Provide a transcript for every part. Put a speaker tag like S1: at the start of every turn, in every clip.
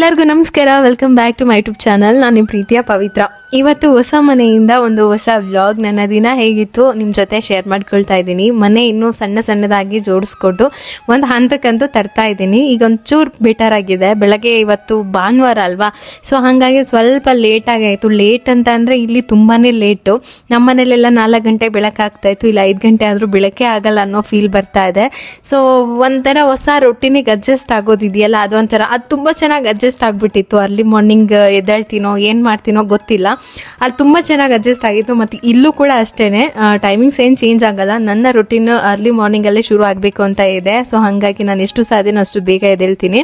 S1: ಎಲ್ಲರಿಗೂ ನಮಸ್ಕಾರ, welcome back to my YouTube channel. ನಾನು ನಿಮ್ಮ ಪ್ರೀತಿಯ ಪವಿತ್ರ. ಇವತ್ತು ಹೊಸ ಮನೆಯಿಂದ ಒಂದು ಹೊಸ ವ್ಲಾಗ್, ನನ್ನ ದಿನ ಹೇಗಿತ್ತು ನಿಮ್ಮ ಜೊತೆ ಶೇರ್ ಮಾಡ್ಕೊಳ್ತಾ ಇದ್ದೀನಿ. ಮನೆ ಇನ್ನೂ ಸಣ್ಣದಾಗಿ ಜೋಡಿಸ್ಕೊಟ್ಟು ಒಂದು ಹಂತಕ್ಕಂತೂ ತರ್ತಾ ಇದ್ದೀನಿ. ಈಗ ಒಂಚೂರು ಬೆಟರ್ ಆಗಿದೆ. ಬೆಳಗ್ಗೆ ಇವತ್ತು ಭಾನುವಾರ ಅಲ್ವಾ, ಸೊ ಹಾಗಾಗಿ ಸ್ವಲ್ಪ ಲೇಟಾಗಿ ಆಯಿತು. ಲೇಟ್ ಅಂತ ಅಂದರೆ ಇಲ್ಲಿ ತುಂಬಾ ಲೇಟು. ನಮ್ಮ ಮನೇಲೆಲ್ಲ 4 ಗಂಟೆ ಬೆಳಕಾಗ್ತಾಯಿತ್ತು, ಇಲ್ಲ 5 ಗಂಟೆ ಆದರೂ ಬೆಳಕೇ ಆಗಲ್ಲ ಅನ್ನೋ ಫೀಲ್ ಬರ್ತಾ ಇದೆ. ಸೊ ಒಂಥರ ಹೊಸ ರೊಟೀನಿಗೆ ಅಡ್ಜಸ್ಟ್ ಆಗೋದಿದೆಯಲ್ಲ, ಅದು ತುಂಬ ಚೆನ್ನಾಗಿ ಅಡ್ಜಸ್ಟ್ ಆಗಿಬಿಟ್ಟಿತ್ತು. ಅರ್ಲಿ ಮಾರ್ನಿಂಗ್ ಎದ್ದೇಳ್ತೀನೋ ಏನು ಮಾಡ್ತೀನೋ ಗೊತ್ತಿಲ್ಲ, ಅದು ತುಂಬ ಚೆನ್ನಾಗಿ ಅಡ್ಜಸ್ಟ್ ಆಗಿತ್ತು. ಮತ್ತು ಇಲ್ಲೂ ಕೂಡ ಅಷ್ಟೇ, ಟೈಮಿಂಗ್ಸ್ ಏನು ಚೇಂಜ್ ಆಗಲ್ಲ. ನನ್ನ ರೊಟೀನ್ ಅರ್ಲಿ ಮಾರ್ನಿಂಗಲ್ಲೇ ಶುರು ಆಗಬೇಕು ಅಂತ ಇದೆ. ಸೊ ಹಾಗಾಗಿ ನಾನು ಎಷ್ಟು ಸಾಧ್ಯನೋ ಅಷ್ಟು ಬೇಗ ಎದ್ದೇಳ್ತೀನಿ.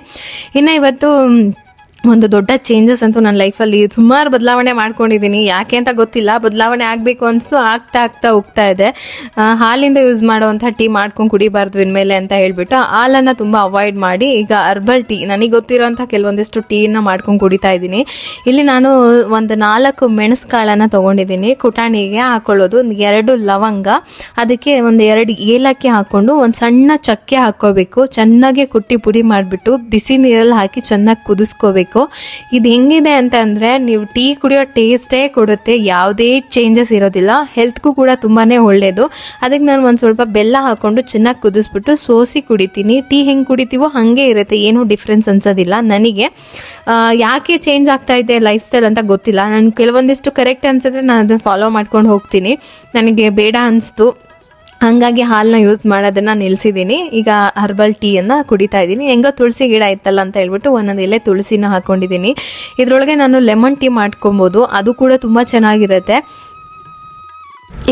S1: ಇನ್ನು ಇವತ್ತು ಒಂದು ದೊಡ್ಡ ಚೇಂಜಸ್ ಅಂತೂ ನನ್ನ ಲೈಫಲ್ಲಿ ಸುಮಾರು ಬದಲಾವಣೆ ಮಾಡ್ಕೊಂಡಿದ್ದೀನಿ. ಯಾಕೆ ಅಂತ ಗೊತ್ತಿಲ್ಲ, ಬದಲಾವಣೆ ಆಗಬೇಕು ಅನಿಸ್ತು, ಆಗ್ತಾ ಹೋಗ್ತಾ ಇದೆ. ಹಾಲಿಂದ ಯೂಸ್ ಮಾಡೋವಂಥ ಟೀ ಮಾಡ್ಕೊಂಡು ಕುಡಿಬಾರ್ದು ಇನ್ಮೇಲೆ ಅಂತ ಹೇಳ್ಬಿಟ್ಟು ಹಾಲನ್ನು ತುಂಬ ಅವಾಯ್ಡ್ ಮಾಡಿ ಈಗ ಹರ್ಬಲ್ ಟೀ, ನನಗೆ ಗೊತ್ತಿರೋಂಥ ಕೆಲವೊಂದಿಷ್ಟು ಟೀನ ಮಾಡ್ಕೊಂಡು ಕುಡಿತಾ ಇದ್ದೀನಿ. ಇಲ್ಲಿ ನಾನು ಒಂದು 4 ಮೆಣಸು ಕಾಳನ್ನು ತೊಗೊಂಡಿದ್ದೀನಿ. ಕುಟಾಣಿಗೆ ಹಾಕೊಳ್ಳೋದು, 2 ಲವಂಗ, ಅದಕ್ಕೆ ಒಂದು 2 ಏಲಕ್ಕಿ ಹಾಕ್ಕೊಂಡು ಒಂದು ಸಣ್ಣ ಚಕ್ಕೆ ಹಾಕ್ಕೋಬೇಕು. ಚೆನ್ನಾಗಿ ಕುಟ್ಟಿ ಪುಡಿ ಮಾಡಿಬಿಟ್ಟು ಬಿಸಿ ನೀರಲ್ಲಿ ಹಾಕಿ ಚೆನ್ನಾಗಿ ಕುದಿಸ್ಕೋಬೇಕು. ಇದು ಹೆಂಗಿದೆ ಅಂತ ಅಂದರೆ, ನೀವು ಟೀ ಕುಡಿಯೋ ಟೇಸ್ಟೇ ಕೊಡುತ್ತೆ, ಯಾವುದೇ ಚೇಂಜಸ್ ಇರೋದಿಲ್ಲ. ಹೆಲ್ತ್ಗೂ ಕೂಡ ತುಂಬಾ ಒಳ್ಳೆಯದು. ಅದಕ್ಕೆ ನಾನು ಒಂದು ಸ್ವಲ್ಪ ಬೆಲ್ಲ ಹಾಕ್ಕೊಂಡು ಚೆನ್ನಾಗಿ ಕುದಿಸ್ಬಿಟ್ಟು ಸೋಸಿ ಕುಡಿತೀನಿ. ಟೀ ಹೆಂಗೆ ಕುಡಿತೀವೋ ಹಾಗೆ ಇರುತ್ತೆ, ಏನೂ ಡಿಫ್ರೆನ್ಸ್ ಅನ್ಸೋದಿಲ್ಲ ನನಗೆ. ಯಾಕೆ ಚೇಂಜ್ ಆಗ್ತಾ ಇದೆ ಲೈಫ್ ಸ್ಟೈಲ್ ಅಂತ ಗೊತ್ತಿಲ್ಲ. ನಾನು ಕೆಲವೊಂದಿಷ್ಟು ಕರೆಕ್ಟ್ ಅನ್ಸಿದ್ರೆ ನಾನು ಅದನ್ನು ಫಾಲೋ ಮಾಡ್ಕೊಂಡು ಹೋಗ್ತೀನಿ. ನನಗೆ ಬೇಡ ಅನಿಸ್ತು, ಹಾಗಾಗಿ ಹಾಲನ್ನ ಯೂಸ್ ಮಾಡೋದನ್ನು ನಿಲ್ಲಿಸಿದ್ದೀನಿ. ಈಗ ಹರ್ಬಲ್ ಟೀಯನ್ನು ಕುಡಿತಾ ಇದ್ದೀನಿ. ಹೆಂಗೋ ತುಳಸಿ ಗಿಡ ಇತ್ತಲ್ಲ ಅಂತ ಹೇಳ್ಬಿಟ್ಟು ಒಂದೊಂದು ಎಲೆ ತುಳಸಿನ ಹಾಕ್ಕೊಂಡಿದ್ದೀನಿ. ಇದರೊಳಗೆ ನಾನು ಲೆಮನ್ ಟೀ ಮಾಡ್ಕೊಬೋದು, ಅದು ಕೂಡ ತುಂಬ ಚೆನ್ನಾಗಿರುತ್ತೆ.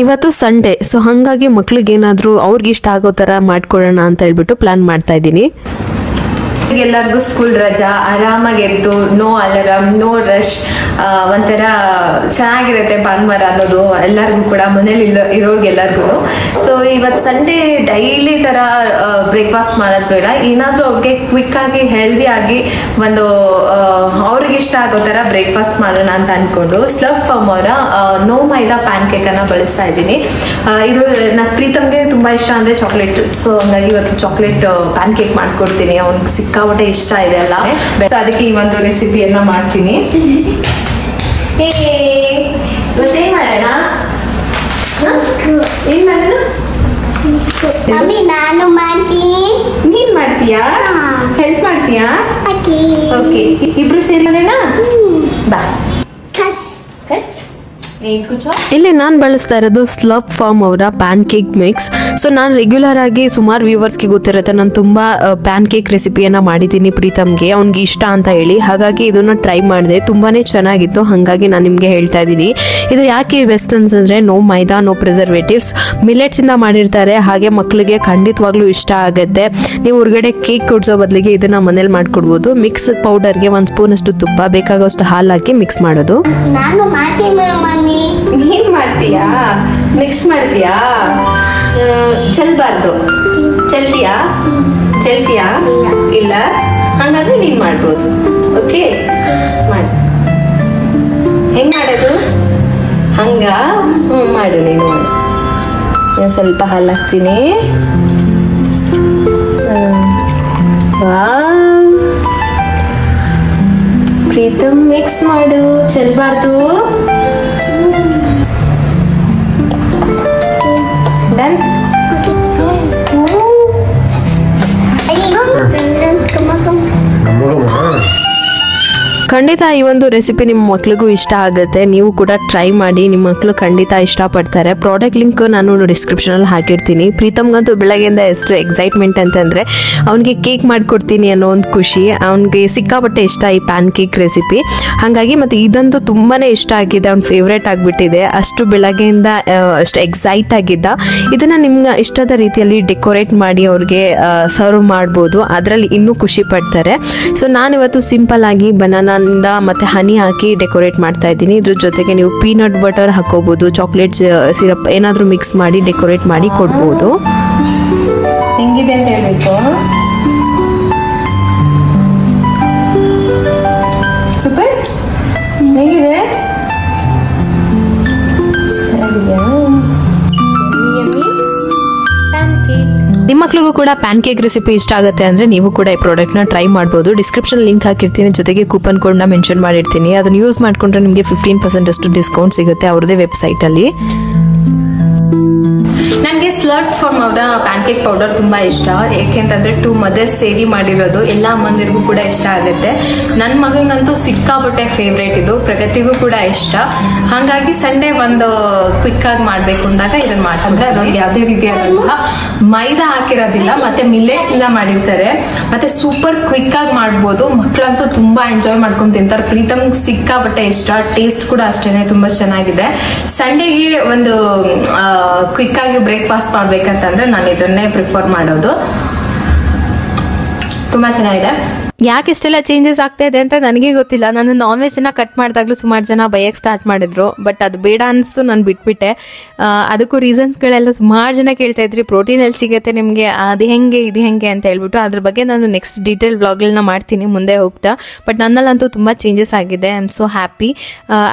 S1: ಇವತ್ತು ಸಂಡೇ, ಸೊ ಹಾಗಾಗಿ ಮಕ್ಳಿಗೇನಾದರೂ ಅವ್ರಿಗೆ ಇಷ್ಟ ಆಗೋ ಥರ ಮಾಡ್ಕೊಡೋಣ ಅಂತ ಹೇಳ್ಬಿಟ್ಟು ಪ್ಲ್ಯಾನ್ ಮಾಡ್ತಾ ಇದ್ದೀನಿ. ಎಲ್ಲರಿಗೂ ಸ್ಕೂಲ್ ರಜಾ, ಆರಾಮಾಗಿ ಎದ್ದು, ನೋ ಅಲಾರಾಮ್, ನೋ ರಶ್, ಒಂಥರ ಚೆನ್ನಾಗಿರುತ್ತೆ ಭಾನುವಾರ ಅನ್ನೋದು ಎಲ್ಲರಿಗೂ ಕೂಡ, ಮನೇಲಿ ಇರೋರ್ಗೆಲ್ಲರಿಗೂ. ಸೊ ಇವತ್ತು ಸಂಡೇ ಡೈಲಿ ಥರ ಬ್ರೇಕ್ಫಾಸ್ಟ್ ಮಾಡೋದು ಬೇಡ, ಏನಾದರೂ ಅವ್ರಿಗೆ ಕ್ವಿಕ್ಕಾಗಿ ಹೆಲ್ದಿಯಾಗಿ ಒಂದು ಅವ್ರಿಗೆ ಇಷ್ಟ ಆಗೋ ಥರ ಬ್ರೇಕ್ಫಾಸ್ಟ್ ಮಾಡೋಣ ಅಂತ ಅಂದ್ಕೊಂಡು ಸ್ಲವ್ ಫಾರ್ಮ್ ಅವರ ನೋ ಮೈದಾ ಪ್ಯಾನ್ ಕೇಕನ್ನು ಬಳಸ್ತಾ ಇದ್ದೀನಿ. ಇದು ನನ್ನ ಪ್ರೀತಮ್ಗೆ ತುಂಬ ಇಷ್ಟ ಅಂದರೆ ಚಾಕ್ಲೇಟ್, ಸೊ ಹಂಗಾಗಿ ಇವತ್ತು ಚಾಕ್ಲೇಟ್ ಪ್ಯಾನ್ ಕೇಕ್ ಮಾಡ್ಕೊಡ್ತೀನಿ. ಅವ್ನಿಗೆ ಸಿಕ್ಕಾಪಟ್ಟೆ ಇಷ್ಟ ಇದೆ ಅಲ್ಲ, ಸೊ ಅದಕ್ಕೆ ಈ ಒಂದು ರೆಸಿಪಿಯನ್ನು ಮಾಡ್ತೀನಿ. ಇವತ್ತೇನು ಮಾಡೋಣ, ಏನು ಮಾಡೋಣ?
S2: ನಾನು ಮಾಡ್ತೀನಿ,
S1: ನೀನ್ ಮಾಡ್ತೀಯಾ? ಹೆಲ್ಪ್ ಮಾಡ್ತೀಯಾ? ಓಕೆ, ಇಬ್ರು ಸೇರಿ ಮಾಡೋಣ. ಬಾ. ಇಲ್ಲಿ ನಾನು ಬಳಸ್ತಾ ಇರೋದು ಸ್ಲವ್ ಫಾರ್ಮ್ ಅವರ ಪ್ಯಾನ್ ಕೇಕ್ ಮಿಕ್ಸ್. ಸೊ ನಾನು ರೆಗ್ಯುಲರ್ ಆಗಿ ಸುಮಾರು ವ್ಯೂವರ್ಸ್ಗೆ ಗೊತ್ತಿರುತ್ತೆ, ನಾನು ತುಂಬ ಪ್ಯಾನ್ ಕೇಕ್ ರೆಸಿಪಿಯನ್ನು ಮಾಡಿದ್ದೀನಿ ಪ್ರೀತಮ್ಗೆ, ಅವ್ನಿಗೆ ಇಷ್ಟ ಅಂತ ಹೇಳಿ. ಹಾಗಾಗಿ ಇದನ್ನು ಟ್ರೈ ಮಾಡಿದೆ, ತುಂಬಾ ಚೆನ್ನಾಗಿತ್ತು. ಹಾಗಾಗಿ ನಾನು ನಿಮಗೆ ಹೇಳ್ತಾ ಇದ್ದೀನಿ. ಇದು ಯಾಕೆ ಬೆಸ್ಟ್ ಅನ್ಸಂದ್ರೆ, ನೋ ಮೈದಾ, ನೋ ಪ್ರಿಸರ್ವೇಟಿವ್ಸ್, ಮಿಲೆಟ್ಸಿಂದ ಮಾಡಿರ್ತಾರೆ. ಹಾಗೆ ಮಕ್ಕಳಿಗೆ ಖಂಡಿತವಾಗ್ಲೂ ಇಷ್ಟ ಆಗುತ್ತೆ. ನೀವು ಹೊರಗಡೆ ಕೇಕ್ ಕೊಡಿಸೋ ಬದಲಿಗೆ ಇದನ್ನು ಮನೇಲಿ ಮಾಡಿಕೊಡ್ಬೋದು. ಮಿಕ್ಸ್ ಪೌಡರ್ಗೆ 1 ಸ್ಪೂನ್ ಅಷ್ಟು ತುಪ್ಪ, ಬೇಕಾಗೋಷ್ಟು ಹಾಲು ಹಾಕಿ ಮಿಕ್ಸ್ ಮಾಡೋದು.
S2: ನಾನು ಮಾಡ್ತೀನಿ.
S1: ನೀನ್ ಮಾಡ್ತೀಯಾ? ಮಿಕ್ಸ್ ಮಾಡ್ತೀಯಾ? ಚೆಲ್ಬಾರ್ದು. ಚೆಲ್ತೀಯಾ? ಇಲ್ಲ, ಹಂಗಾದ್ರೆ ನೀನ್ ಮಾಡ್ಬೋದು. ಓಕೆ, ಮಾಡಿ. ಹೆಂಗ್ ಮಾಡೋದು? ಹಂಗ ಮಾಡು, ನೀನು ಮಾಡು. ನಾನು ಸ್ವಲ್ಪ ಹಾಲು ಹಾಕ್ತೀನಿ. ಪ್ರೀತಮ್ ಮಿಕ್ಸ್ ಮಾಡು, ಚೆಲ್ಬಾರ್ದು. ಖಂಡಿತ ಈ ಒಂದು ರೆಸಿಪಿ ನಿಮ್ಮ ಮಕ್ಳಿಗೂ ಇಷ್ಟ ಆಗುತ್ತೆ. ನೀವು ಕೂಡ ಟ್ರೈ ಮಾಡಿ, ನಿಮ್ಮ ಮಕ್ಕಳು ಖಂಡಿತ ಇಷ್ಟಪಡ್ತಾರೆ. ಪ್ರಾಡಕ್ಟ್ ಲಿಂಕ್ ನಾನು ಡಿಸ್ಕ್ರಿಪ್ಷನಲ್ಲಿ ಹಾಕಿರ್ತೀನಿ. ಪ್ರೀತಮ್ಗಂತೂ ಬೆಳಗ್ಗೆಯಿಂದ ಎಷ್ಟು ಎಕ್ಸೈಟ್ಮೆಂಟ್ ಅಂತಂದರೆ, ಅವನಿಗೆ ಕೇಕ್ ಮಾಡಿಕೊಡ್ತೀನಿ ಅನ್ನೋ ಒಂದು ಖುಷಿ. ಅವನಿಗೆ ಸಿಕ್ಕಾಪಟ್ಟೆ ಇಷ್ಟ ಈ ಪ್ಯಾನ್ ಕೇಕ್ ರೆಸಿಪಿ. ಹಾಗಾಗಿ ಮತ್ತು ಇದಂತೂ ತುಂಬಾ ಇಷ್ಟ ಆಗಿದೆ, ಅವ್ನ ಫೇವ್ರೇಟ್ ಆಗಿಬಿಟ್ಟಿದೆ. ಅಷ್ಟು ಬೆಳಗ್ಗೆಯಿಂದ ಅಷ್ಟು ಎಕ್ಸೈಟ್ ಆಗಿದ್ದ. ಇದನ್ನು ನಿಮ್ಗೆ ಇಷ್ಟದ ರೀತಿಯಲ್ಲಿ ಡೆಕೋರೇಟ್ ಮಾಡಿ ಅವ್ರಿಗೆ ಸರ್ವ್ ಮಾಡ್ಬೋದು, ಅದರಲ್ಲಿ ಇನ್ನೂ ಖುಷಿ ಪಡ್ತಾರೆ. ಸೊ ನಾನಿವತ್ತು ಸಿಂಪಲ್ ಆಗಿ ಬನಾನಾ ಮತ್ತೆ ಹನಿ ಹಾಕಿ ಡೆಕೋರೇಟ್ ಮಾಡ್ತಾ ಇದ್ದೀನಿ. ಇದ್ರ ಜೊತೆಗೆ ನೀವು ಪೀನಟ್ ಬಟರ್ ಹಾಕೋಬಹುದು, ಚಾಕ್ಲೇಟ್ ಸಿರಪ್ ಏನಾದರೂ ಮಿಕ್ಸ್ ಮಾಡಿ ಡೆಕೋರೇಟ್ ಮಾಡಿ ಕೊಡ್ಬೋದು. ಹೆಂಗಿದೆ ಅಂತ ಹೇಳ್ಬೇಕು. ಸೂಪರ್, ಹೇಗಿದೆ? PAN cake. ನಿಮ್ಮ ಮಕ್ಳಿಗೂ ಕೂಡ ಪ್ಯಾನ್ ಕೇಕ್ ರೆಸಿಪಿ ಇಷ್ಟ ಆಗುತ್ತೆ ಅಂದರೆ ನೀವು ಕೂಡ ಈ ಪ್ರಾಡಕ್ಟ್ನ ಟ್ರೈ ಮಾಡ್ಬೋದು. ಡಿಸ್ಕ್ರಿಪ್ಷನ್ ಲಿಂಕ್ ಹಾಕಿರ್ತೀನಿ, ಜೊತೆಗೆ ಕೂಪನ್ ಕೋಡ್ನ ಮೆನ್ಷನ್ ಮಾಡಿರ್ತೀನಿ. ಅದನ್ನು ಯೂಸ್ ಮಾಡಿಕೊಂಡ್ರೆ ನಿಮಗೆ 15% ಅಷ್ಟು ಡಿಸ್ಕೌಂಟ್ ಸಿಗುತ್ತೆ ಅವ್ರದ್ದೇ ವೆಬ್ಸೈಟಲ್ಲಿ. ನನಗೆ ಸ್ಲರ್ಪ್ ಫಾರ್ಮ್ ಅವರ ಪ್ಯಾನ್ ಕೇಕ್ ಪೌಡರ್ ತುಂಬ ಇಷ್ಟ. ಏಕೆಂತಂದರೆ 2 ಮದರ್ಸ್ ಸೇರಿ ಮಾಡಿರೋದು, ಎಲ್ಲ ಅಮ್ಮಂದಿರಿಗೂ ಕೂಡ ಇಷ್ಟ ಆಗುತ್ತೆ. ನನ್ನ ಮಗನಿಗಂತೂ ಸಿಕ್ಕಾಪಟ್ಟೆ ಫೇವ್ರೇಟ್ ಇದು, ಪ್ರಗತಿಗೂ ಕೂಡ ಇಷ್ಟ. ಹಾಗಾಗಿ ಸಂಡೇ ಒಂದು ಕ್ವಿಕ್ಕಾಗಿ ಮಾಡಬೇಕು ಅಂದಾಗ ಇದನ್ನು ಮಾಡ್ಕೊಂಡ್ರೆ ಅದೊಂದು ಯಾವುದೇ ರೀತಿಯಾದಂತಹ ಮೈದಾ ಹಾಕಿರೋದಿಲ್ಲ, ಮತ್ತು ಮಿಲ್ಲೆಟ್ಸಿಂದ ಮಾಡಿರ್ತಾರೆ, ಮತ್ತು ಸೂಪರ್ ಕ್ವಿಕ್ಕಾಗಿ ಮಾಡ್ಬೋದು. ಮಕ್ಕಳಂತೂ ತುಂಬ ಎಂಜಾಯ್ ಮಾಡ್ಕೊಂಡು ತಿಂತಾರೆ. ಪ್ರೀತಮ್ಗೆ ಸಿಕ್ಕಾಪಟ್ಟೆ ಇಷ್ಟ, ಟೇಸ್ಟ್ ಕೂಡ ಅಷ್ಟೇ ತುಂಬ ಚೆನ್ನಾಗಿದೆ. ಸಂಡೇಗೆ ಒಂದು ಕ್ವಿಕ್ಕಾಗಿ ಬ್ರೇಕ್ಫಾಸ್ಟ್ ಮಾಡ್ಬೇಕಂತಂದ್ರೆ ನಾನು ಇದನ್ನೇ ಪ್ರಿಫರ್ ಮಾಡೋದು. ತುಂಬಾ ಚೆನ್ನಾಗಿದೆ. ಯಾಕೆ ಇಷ್ಟೆಲ್ಲ ಚೇಂಜಸ್ ಆಗ್ತಾ ಇದೆ ಅಂತ ನನಗೆ ಗೊತ್ತಿಲ್ಲ. ನಾನು ನಾನ್ ವೆಜ್ನ ಕಟ್ ಮಾಡಿದಾಗಲೂ ಸುಮಾರು ಜನ ಬೈಯಕ್ಕೆ ಸ್ಟಾರ್ಟ್ ಮಾಡಿದ್ರು, ಬಟ್ ಅದು ಬೇಡ ಅನಿಸ್ತು, ನಾನು ಬಿಟ್ಬಿಟ್ಟೆ. ಅದಕ್ಕೂ ರೀಸನ್ಸ್ಗಳೆಲ್ಲ ಸುಮಾರು ಜನ ಕೇಳ್ತಾ ಇದ್ರಿ, ಪ್ರೋಟೀನ್ ಎಲ್ಲಿ ಸಿಗುತ್ತೆ ನಿಮಗೆ, ಅದು ಹೆಂಗೆ ಇದು ಹೆಂಗೆ ಅಂತ ಹೇಳ್ಬಿಟ್ಟು. ಅದ್ರ ಬಗ್ಗೆ ನಾನು ನೆಕ್ಸ್ಟ್ ಡೀಟೇಲ್ ವ್ಲಾಗ್ಗಳನ್ನ ಮಾಡ್ತೀನಿ ಮುಂದೆ ಹೋಗ್ತಾ. ಬಟ್ ನನ್ನಲ್ಲಂತೂ ತುಂಬ ಚೇಂಜಸ್ ಆಗಿದೆ. I am so happy.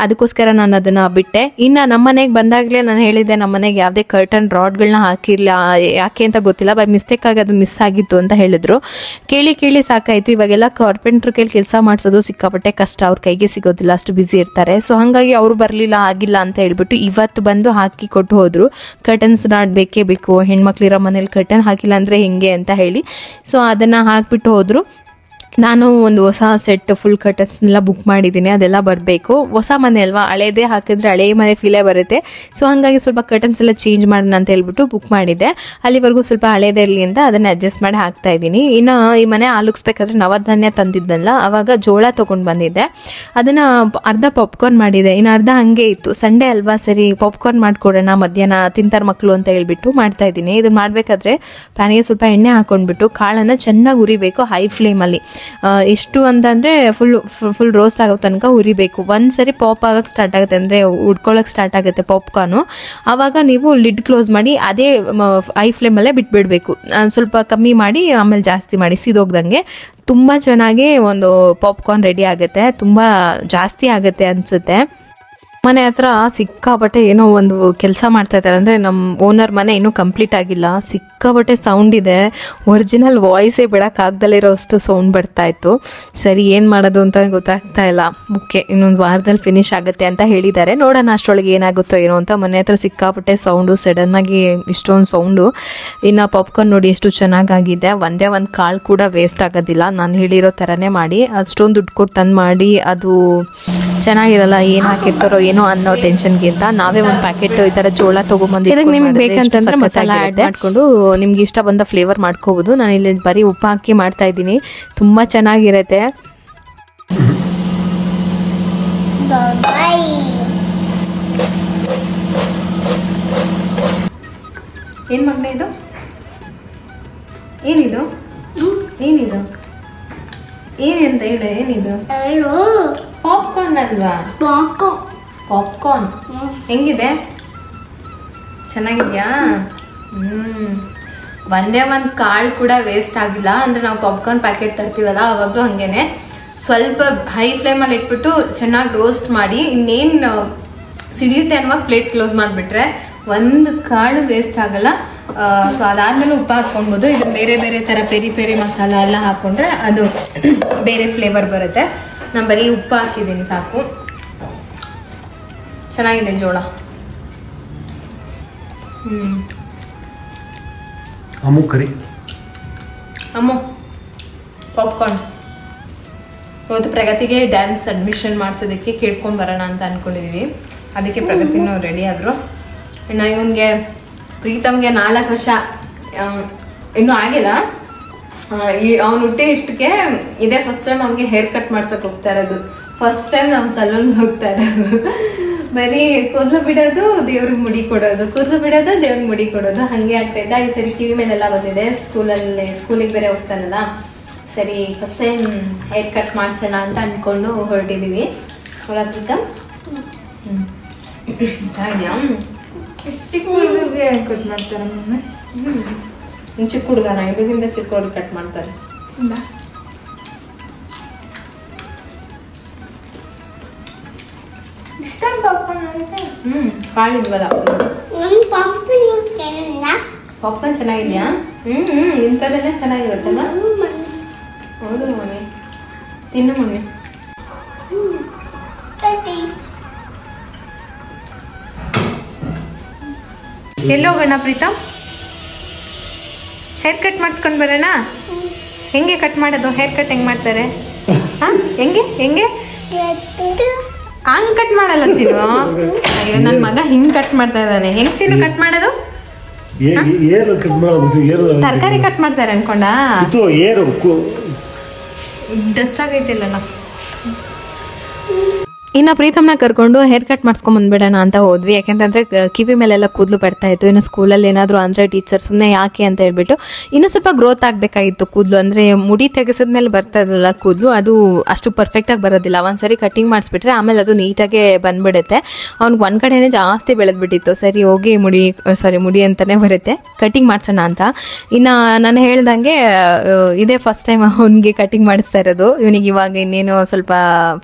S1: ಅದಕ್ಕೋಸ್ಕರ ನಾನು ಅದನ್ನು ಬಿಟ್ಟೆ. ಇನ್ನು ನಮ್ಮ ಮನೆಗೆ ಬಂದಾಗಲೇ ನಾನು ಹೇಳಿದ್ದೆ, ನಮ್ಮ ಮನೆಗೆ ಯಾವುದೇ ಕರ್ಟನ್ ರಾಡ್ಗಳನ್ನ ಹಾಕಿಲ್ಲ, ಯಾಕೆ ಅಂತ ಗೊತ್ತಿಲ್ಲ, ಬೈ ಮಿಸ್ಟೇಕಾಗಿ ಅದು ಮಿಸ್ ಆಗಿತ್ತು ಅಂತ ಹೇಳಿದ್ರು. ಕೇಳಿ ಸಾಕಾಯಿತು. ಇವಾಗೆಲ್ಲ ಕಾರ್ಪೆಂಟ್ರ್ ಕೈಲಿ ಕೆಲಸ ಮಾಡಿಸೋದು ಸಿಕ್ಕಾಪಟ್ಟೆ ಕಷ್ಟ, ಅವ್ರ ಕೈಗೆ ಸಿಗೋದಿಲ್ಲ, ಅಷ್ಟು ಬ್ಯುಸಿ ಇರ್ತಾರೆ. ಸೊ ಹಾಗಾಗಿ ಅವರು ಬರಲಿಲ್ಲ, ಆಗಿಲ್ಲ ಅಂತ ಹೇಳ್ಬಿಟ್ಟು ಇವತ್ತು ಬಂದು ಹಾಕಿ ಕೊಟ್ಟು ಹೋದ್ರು. ಕರ್ಟನ್ಸ್ ರಾಡ್ ಬೇಕೇ ಬೇಕು, ಹೆಣ್ಮಕ್ಳಿರೋ ಮನೇಲಿ ಕರ್ಟನ್ ಹಾಕಿಲ್ಲ ಅಂದರೆ ಹೆಂಗೆ ಅಂತ ಹೇಳಿ. ಸೊ ಅದನ್ನು ಹಾಕಿಬಿಟ್ಟು ಹೋದರು. ನಾನು ಒಂದು ಹೊಸ ಸೆಟ್ ಫುಲ್ ಕರ್ಟನ್ಸ್ನೆಲ್ಲ ಬುಕ್ ಮಾಡಿದ್ದೀನಿ, ಅದೆಲ್ಲ ಬರಬೇಕು. ಹೊಸ ಮನೆ ಅಲ್ವಾ, ಹಳೇದೇ ಹಾಕಿದ್ರೆ ಹಳೇ ಮನೆ ಫೀಲೇ ಬರುತ್ತೆ. ಸೊ ಹಾಗಾಗಿ ಸ್ವಲ್ಪ ಕರ್ಟನ್ಸ್ ಎಲ್ಲ ಚೇಂಜ್ ಮಾಡೋಣ ಅಂತ ಹೇಳ್ಬಿಟ್ಟು ಬುಕ್ ಮಾಡಿದ್ದೆ. ಅಲ್ಲಿವರೆಗೂ ಸ್ವಲ್ಪ ಹಳೇದೇ ಇರಲಿ ಅಂತ ಅದನ್ನು ಅಡ್ಜಸ್ಟ್ ಮಾಡಿ ಹಾಕ್ತಾ ಇದ್ದೀನಿ. ಇನ್ನು ಈ ಮನೆ ಆಲುಗಿಸ್ಬೇಕಾದ್ರೆ ನವಧಾನ್ಯ ತಂದಿದ್ದಲ್ಲ, ಆವಾಗ ಜೋಳ ತೊಗೊಂಡು ಬಂದಿದ್ದೆ. ಅದನ್ನು ಅರ್ಧ ಪಾಪ್ಕಾರ್ನ್ ಮಾಡಿದೆ, ಇನ್ನು ಅರ್ಧ ಹಾಗೆ ಇತ್ತು. ಸಂಡೇ ಅಲ್ವಾ, ಸರಿ ಪಾಪ್ಕಾರ್ನ್ ಮಾಡಿಕೊಡೋಣ ಮಧ್ಯಾಹ್ನ ತಿಂತಾರೆ ಮಕ್ಕಳು ಅಂತ ಹೇಳ್ಬಿಟ್ಟು ಮಾಡ್ತಾ ಇದ್ದೀನಿ. ಇದನ್ನು ಮಾಡಬೇಕಾದ್ರೆ ಪ್ಯಾನಿಗೆ ಸ್ವಲ್ಪ ಎಣ್ಣೆ ಹಾಕೊಂಡ್ಬಿಟ್ಟು ಕಾಳನ್ನು ಚೆನ್ನಾಗಿ ಉರಿಬೇಕು ಹೈ ಫ್ಲೇಮಲ್ಲಿ. ಎಷ್ಟು ಅಂತಂದರೆ ಫುಲ್ ರೋಸ್ಟ್ ಆಗೋ ತನಕ ಉರಿಬೇಕು. ಒಂದ್ಸರಿ ಪಾಪ್ ಆಗೋಕ್ಕೆ ಸ್ಟಾರ್ಟ್ ಆಗುತ್ತೆ, ಅಂದರೆ ಉಡ್ಕೊಳ್ಳೋಕೆ ಸ್ಟಾರ್ಟ್ ಆಗುತ್ತೆ ಪಾಪ್ಕಾರ್ನು. ಆವಾಗ ನೀವು ಲಿಡ್ ಕ್ಲೋಸ್ ಮಾಡಿ ಅದೇ ಹೈ ಫ್ಲೇಮಲ್ಲೇ ಬಿಟ್ಬಿಡಬೇಕು. ಸ್ವಲ್ಪ ಕಮ್ಮಿ ಮಾಡಿ ಆಮೇಲೆ ಜಾಸ್ತಿ ಮಾಡಿ, ಸಿದೋಗ್ದಂಗೆ. ತುಂಬ ಚೆನ್ನಾಗಿ ಒಂದು ಪಾಪ್ಕಾರ್ನ್ ರೆಡಿ ಆಗುತ್ತೆ. ತುಂಬ ಜಾಸ್ತಿ ಆಗುತ್ತೆ ಅನಿಸುತ್ತೆ. ಮನೆ ಹತ್ರ ಸಿಕ್ಕಾಪಟ್ಟೆ ಏನೋ ಒಂದು ಕೆಲಸ ಮಾಡ್ತಾ ಇದ್ದಾರೆ, ಅಂದರೆ ನಮ್ಮ ಓನರ್ ಮನೆ ಇನ್ನೂ ಕಂಪ್ಲೀಟ್ ಆಗಿಲ್ಲ. ಸಿಕ್ಕಾಪಟ್ಟೆ ಸೌಂಡ್ ಇದೆ, ಒರಿಜಿನಲ್ ವಾಯ್ಸೇ ಬಿಡೋಕ್ಕಾಗ್ದಲ್ಲಿರೋ ಅಷ್ಟು ಸೌಂಡ್ ಬರ್ತಾ ಇತ್ತು. ಸರಿ ಏನು ಮಾಡೋದು ಅಂತ ಗೊತ್ತಾಗ್ತಾ ಇಲ್ಲ. ಓಕೆ, ಇನ್ನೊಂದು ವಾರದಲ್ಲಿ ಫಿನಿಶ್ ಆಗುತ್ತೆ ಅಂತ ಹೇಳಿದ್ದಾರೆ, ನೋಡೋಣ ಅಷ್ಟರೊಳಗೆ ಏನಾಗುತ್ತೋ ಏನೋ ಅಂತ. ಮನೆ ಹತ್ರ ಸಿಕ್ಕಾಪಟ್ಟೆ ಸೌಂಡು, ಸಡನ್ನಾಗಿ ಇಷ್ಟೊಂದು ಸೌಂಡು. ಇನ್ನು ಪಾಪ್ಕಾರ್ನ್ ನೋಡಿ ಎಷ್ಟು ಚೆನ್ನಾಗಾಗಿದೆ, ಒಂದೇ ಒಂದು ಕಾಳು ಕೂಡ ವೇಸ್ಟ್ ಆಗೋದಿಲ್ಲ. ನಾನು ಹೇಳಿರೋ ಥರನೇ ಮಾಡಿ, ಅಷ್ಟೊಂದು ದುಡ್ಡು ಕೊಟ್ಟು ತಂದು ಮಾಡಿ ಅದು ಚೆನ್ನಾಗಿರಲ್ಲ, ಏನು ಹಾಕಿರ್ತಾರೋ ಏನೋ ಅನ್ನೋ ಟೆನ್ಷನ್ಗಿಂತ ನಾವೇ ಒಂದು ಪ್ಯಾಕೆಟ್ ಈ ಥರ ಜೋಳ ತೊಗೊಂಬಂದು ಇದಕ್ಕೆ ನಿಮ್ಗೆ ಬೇಕಂತಂದ್ರೆ ಮಸಾಲ ಆ್ಯಡ್ ಮಾಡಿಕೊಂಡು ನಿಮ್ಗೆ ಇಷ್ಟ ಬಂದ ಫ್ಲೇವರ್ ಮಾಡ್ಕೋಬೋದು. ನಾನು ಇಲ್ಲಿ ಬರೀ ಉಪ್ಪು ಹಾಕಿ ಮಾಡ್ತಾ ಇದ್ದೀನಿ, ತುಂಬ ಚೆನ್ನಾಗಿರುತ್ತೆ. ಏನು ಮಗನೇ ಇದು, ಏನಿದು ಏನಿದು ಏನಂತ ಹೇಳು, ಏನಿದು? ಪಾಪ್ಕಾರ್ನ್ ಅಲ್ವಾ? ಪಾಪ್ಕಾರ್ನ್ ಹೆಂಗಿದೆ, ಚೆನ್ನಾಗಿದ್ಯಾ? ಒಂದೇ ಒಂದು ಕಾಳು ಕೂಡ ವೇಸ್ಟ್ ಆಗಿಲ್ಲ. ಅಂದರೆ ನಾವು ಪಾಪ್ಕಾರ್ನ್ ಪ್ಯಾಕೆಟ್ ತರ್ತೀವಲ್ಲ ಅವಾಗಲೂ ಹಾಗೇನೆ ಸ್ವಲ್ಪ ಹೈ ಫ್ಲೇಮಲ್ಲಿ ಇಟ್ಬಿಟ್ಟು ಚೆನ್ನಾಗಿ ರೋಸ್ಟ್ ಮಾಡಿ, ಇನ್ನೇನು ಸಿಡಿಯುತ್ತೆ ಅನ್ನುವಾಗ ಪ್ಲೇಟ್ ಕ್ಲೋಸ್ ಮಾಡಿಬಿಟ್ರೆ ಒಂದು ಕಾಳು ವೇಸ್ಟ್ ಆಗಲ್ಲ. ಸೊ ಅದಾದ್ಮೇಲೆ ಉಪ್ಪು ಹಾಕ್ಕೊಳ್ಬೋದು. ಇದು ಬೇರೆ ಬೇರೆ ಥರ ಪೆರಿ ಮಸಾಲ ಎಲ್ಲ ಹಾಕ್ಕೊಂಡ್ರೆ ಅದು ಬೇರೆ ಫ್ಲೇವರ್ ಬರುತ್ತೆ. ನಾನು ಬರೀ ಉಪ್ಪು ಹಾಕಿದ್ದೀನಿ ಸಾಕು. ಚೆನ್ನಾಗಿದೆ ಜೋಳ. ಅಮ್ಮು ಪಾಪ್ಕಾರ್ನ್ ಇವತ್ತು ಪ್ರಗತಿಗೆ ಡ್ಯಾನ್ಸ್ ಅಡ್ಮಿಷನ್ ಮಾಡಿಸೋದಕ್ಕೆ ಕೇಳ್ಕೊಂಡು ಬರೋಣ ಅಂತ ಅಂದ್ಕೊಂಡಿದ್ದೀವಿ. ಅದಕ್ಕೆ ಪ್ರಗತಿನೂ ರೆಡಿ ಆದರು. ಇನ್ನು ಇವನಿಗೆ ಪ್ರೀತಮ್ಗೆ 4 ವರ್ಷ ಇನ್ನೂ ಆಗಿಲ್ಲ. ಅವ್ನು ಹುಟ್ಟಿ ಇಷ್ಟಕ್ಕೆ ಇದೇ ಫಸ್ಟ್ ಟೈಮ್ ಅವ್ನಿಗೆ ಹೇರ್ ಕಟ್ ಮಾಡ್ಸಕ್ಕೆ ಹೋಗ್ತಾ ಇರೋದು. ಫಸ್ಟ್ ಟೈಮ್ ನಾವು ಸಲೂನ್ಗೆ ಹೋಗ್ತಾ ಇರೋದು. ಬರೀ ಕೂದಲು ಬಿಡೋದು, ದೇವ್ರಿಗೆ ಮುಡಿ ಕೊಡೋದು, ಕೂದಲು ಬಿಡೋದು, ದೇವ್ರಿಗೆ ಮುಡಿ ಕೊಡೋದು, ಹಾಗೆ ಆಗ್ತಾಯಿದ್ದ. ಈ ಸರಿ ಕಿವಿ ಮೇಲೆಲ್ಲ ಬಂದಿದೆ, ಸ್ಕೂಲಿಗೆ ಬೇರೆ ಹೋಗ್ತಾನಲ್ಲ. ಸರಿ ಫಸ್ಟ್ ಟೈಮ್ ಹೇರ್ ಕಟ್ ಮಾಡಿಸೋಣ ಅಂತ ಅಂದ್ಕೊಂಡು ಹೊರಟಿದ್ದೀವಿ. ಪ್ರೀತಮ್ ಹಾಗೆ ಚಿಕ್ಕ ಹುಡುಗರಿಗೆ ಕಟ್ ಮಾಡ್ತಾರೆ. ಚಿಕ್ಕ ಹುಡುಗನ ಇದಕ್ಕಿಂತ ಚಿಕ್ಕವ್ರಿಗೆ ಕಟ್ ಮಾಡ್ತಾರೆ. ಕಾಳಿದ್ವಲ್ಲ ಪಾಪ್ಕಾರ್ನ್ ಚೆನ್ನಾಗಿದೆಯಾ? ಇಂಥದ್ದೆಲ್ಲ ಚೆನ್ನಾಗಿರುತ್ತಲ್ಲ. ಹೌದು ಮಮ್ಮಿ, ತಿನ್ನು ಮಮ್ಮಿ. ಎಲ್ಲೋಗೋಣ ಪ್ರೀತಮ್? ಹೇರ್ ಕಟ್ ಮಾಡಿಸ್ಕೊಂಡು ಬರೋಣ? ಹೆಂಗೆ ಕಟ್ ಮಾಡೋದು? ಹೇರ್ ಕಟ್ ಹೆಂಗೆ ಮಾಡ್ತಾರೆ? ಹಾಂ, ಹೆಂಗೆ ಹೆಂಗೆ ಹಂಗೆ ಕಟ್ ಮಾಡಲ್ಲ ಚಿನ್ನು. ಅಯ್ಯೋ ನನ್ನ ಮಗ ಹಿಂಗೆ ಕಟ್ ಮಾಡ್ತಾ ಇದ್ದಾನೆ. ಹೆಂಗೆ ಚಿನ್ನು ಕಟ್ ಮಾಡೋದು? ತರಕಾರಿ ಕಟ್ ಮಾಡ್ತಾರೆ ಅನ್ಕೊಂಡ. ಡಸ್ಟ್ ಆಗೈತಿಲ್ಲ. ಇನ್ನು ಪ್ರೀತಮ್ನ ಕರ್ಕೊಂಡು ಹೇರ್ ಕಟ್ ಮಾಡಿಸ್ಕೊಂಬಂದ್ಬಿಡೋಣ ಅಂತ ಹೋದ್ವಿ. ಯಾಕೆಂತಂದರೆ ಕಿವಿ ಮೇಲೆಲ್ಲ ಕೂದಲು ಬರ್ತಾ ಇತ್ತು. ಇನ್ನು ಸ್ಕೂಲಲ್ಲಿ ಏನಾದರೂ ಅಂದರೆ ಟೀಚರ್ ಸುಮ್ಮನೆ ಯಾಕೆ ಅಂತ ಹೇಳ್ಬಿಟ್ಟು ಇನ್ನೂ ಸ್ವಲ್ಪ ಗ್ರೋತ್ ಆಗಬೇಕಾಗಿತ್ತು ಕೂದಲು. ಅಂದರೆ ಮುಡಿ ತೆಗೆಸಿದ್ಮೇಲೆ ಬರ್ತಾ ಇದ್ದಲ್ಲ ಕೂದಲು, ಅದು ಅಷ್ಟು ಪರ್ಫೆಕ್ಟಾಗಿ ಬರೋದಿಲ್ಲ. ಒಂದ್ಸರಿ ಕಟಿಂಗ್ ಮಾಡಿಸ್ಬಿಟ್ರೆ ಆಮೇಲೆ ಅದು ನೀಟಾಗೆ ಬಂದ್ಬಿಡುತ್ತೆ. ಅವ್ನಿಗೆ ಒಂದು ಕಡೆನೇ ಜಾಸ್ತಿ ಬೆಳೆದ್ಬಿಟ್ಟಿತ್ತು. ಸರಿ ಹೋಗಿ ಮುಡಿ ಅಂತಲೇ ಬರುತ್ತೆ, ಕಟಿಂಗ್ ಮಾಡಿಸೋಣ ಅಂತ. ಇನ್ನು ನಾನು ಹೇಳ್ದಂಗೆ ಇದೇ ಫಸ್ಟ್ ಟೈಮ್ ಅವನಿಗೆ ಕಟಿಂಗ್ ಮಾಡಿಸ್ತಾ ಇರೋದು. ಇವನಿಗೆ ಇವಾಗ ಇನ್ನೇನು ಸ್ವಲ್ಪ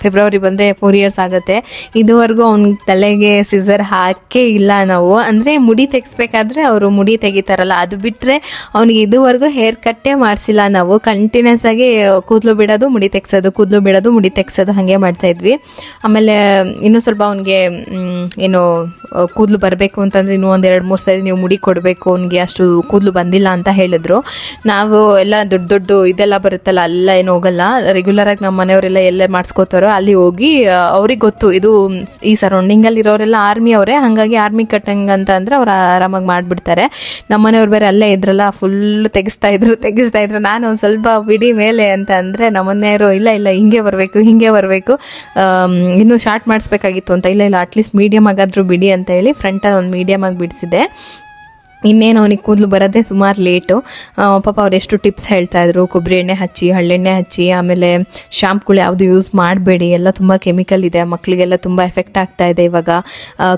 S1: ಫೆಬ್ರವರಿ ಬಂದರೆ 4 years ಆಗುತ್ತೆ. ಇದುವರೆಗೂ ಅವ್ನ ತಲೆಗೆ ಸಿಸರ್ ಹಾಕೇ ಇಲ್ಲ ನಾವು. ಅಂದರೆ ಮುಡಿ ತೆಗಿಸ್ಬೇಕಾದ್ರೆ ಅವರು ಮುಡಿ ತೆಗಿತಾರಲ್ಲ, ಅದು ಬಿಟ್ಟರೆ ಅವ್ನಿಗೆ ಇದುವರೆಗೂ ಹೇರ್ ಕಟ್ಟೇ ಮಾಡಿಸಿಲ್ಲ ನಾವು. ಕಂಟಿನ್ಯೂಸ್ ಆಗಿ ಕೂದಲು ಬಿಡೋದು ಮುಡಿ ತೆಗ್ಸೋದು, ಕೂದಲು ಬಿಡೋದು ಮುಡಿ ತೆಗ್ಸೋದು ಹಾಗೆ ಮಾಡ್ತಾಯಿದ್ವಿ. ಆಮೇಲೆ ಇನ್ನೂ ಸ್ವಲ್ಪ ಅವನಿಗೆ ಏನು ಕೂದಲು ಬರಬೇಕು ಅಂತಂದರೆ ಇನ್ನೂ 1-2-3 ಸರಿ ನೀವು ಮುಡಿ ಕೊಡಬೇಕು, ಅವ್ನಿಗೆ ಅಷ್ಟು ಕೂದಲು ಬಂದಿಲ್ಲ ಅಂತ ಹೇಳಿದ್ರು. ನಾವು ಎಲ್ಲ ದೊಡ್ಡ ಇದೆಲ್ಲ ಬರುತ್ತಲ್ಲ, ಅಲ್ಲ ಏನು ಹೋಗಲ್ಲ. ರೆಗ್ಯುಲರಾಗಿ ನಮ್ಮ ಮನೆಯವರೆಲ್ಲ ಎಲ್ಲೇ ಮಾಡಿಸ್ಕೋತಾರೋ ಅಲ್ಲಿ ಹೋಗಿ ಅವ್ರಿಗೆ ಗೊತ್ತು. ಇದು ಈ ಸರೌಂಡಿಂಗಲ್ಲಿ ಇರೋರೆಲ್ಲ ಆರ್ಮಿ ಅವರೇ, ಹಾಗಾಗಿ ಆರ್ಮಿ ಕಟ್ಟಂಗ್ ಅಂತ ಅಂದರೆ ಅವ್ರು ಆರಾಮಾಗಿ ಮಾಡಿಬಿಡ್ತಾರೆ. ನಮ್ಮ ಮನೆಯವ್ರು ಬೇರೆ ಅಲ್ಲೇ ಇದ್ರಲ್ಲ, ಫುಲ್ ತೆಗಿಸ್ತಾ ಇದ್ರು. ನಾನು ಒಂದು ಸ್ವಲ್ಪ ಬಿಡಿ ಮೇಲೆ ಅಂತ ಅಂದರೆ ನಮ್ಮ ಮನೆಯವರು ಇಲ್ಲ ಹಿಂಗೆ ಬರಬೇಕು ಇನ್ನೂ ಶಾರ್ಟ್ ಮಾಡಿಸ್ಬೇಕಾಗಿತ್ತು ಅಂತ. ಇಲ್ಲ ಅಟ್ಲೀಸ್ಟ್ ಮೀಡಿಯಮ್ ಆಗಾದರೂ ಬಿಡಿ ಅಂತ ಹೇಳಿ ಫ್ರಂಟಲ್ಲಿ ಒಂದು ಮೀಡಿಯಮ್ ಆಗಿ ಬಿಡಿಸಿದೆ. ಇನ್ನೇನು ಅವನಿಗೆ ಕೂದಲು ಬರೋದೇ ಸುಮಾರು ಲೇಟು. ಪಾಪ ಅವ್ರು ಎಷ್ಟು ಟಿಪ್ಸ್ ಹೇಳ್ತಾಯಿದ್ರು, ಕೊಬ್ಬರಿ ಎಣ್ಣೆ ಹಚ್ಚಿ, ಹಳ್ಳೆಣ್ಣೆ ಹಚ್ಚಿ, ಆಮೇಲೆ ಶಾಂಪ್ಗಳು ಯಾವುದು ಯೂಸ್ ಮಾಡಬೇಡಿ, ಎಲ್ಲ ತುಂಬ ಕೆಮಿಕಲ್ ಇದೆ, ಮಕ್ಕಳಿಗೆಲ್ಲ ತುಂಬ ಎಫೆಕ್ಟ್ ಆಗ್ತಾ ಇದೆ ಇವಾಗ,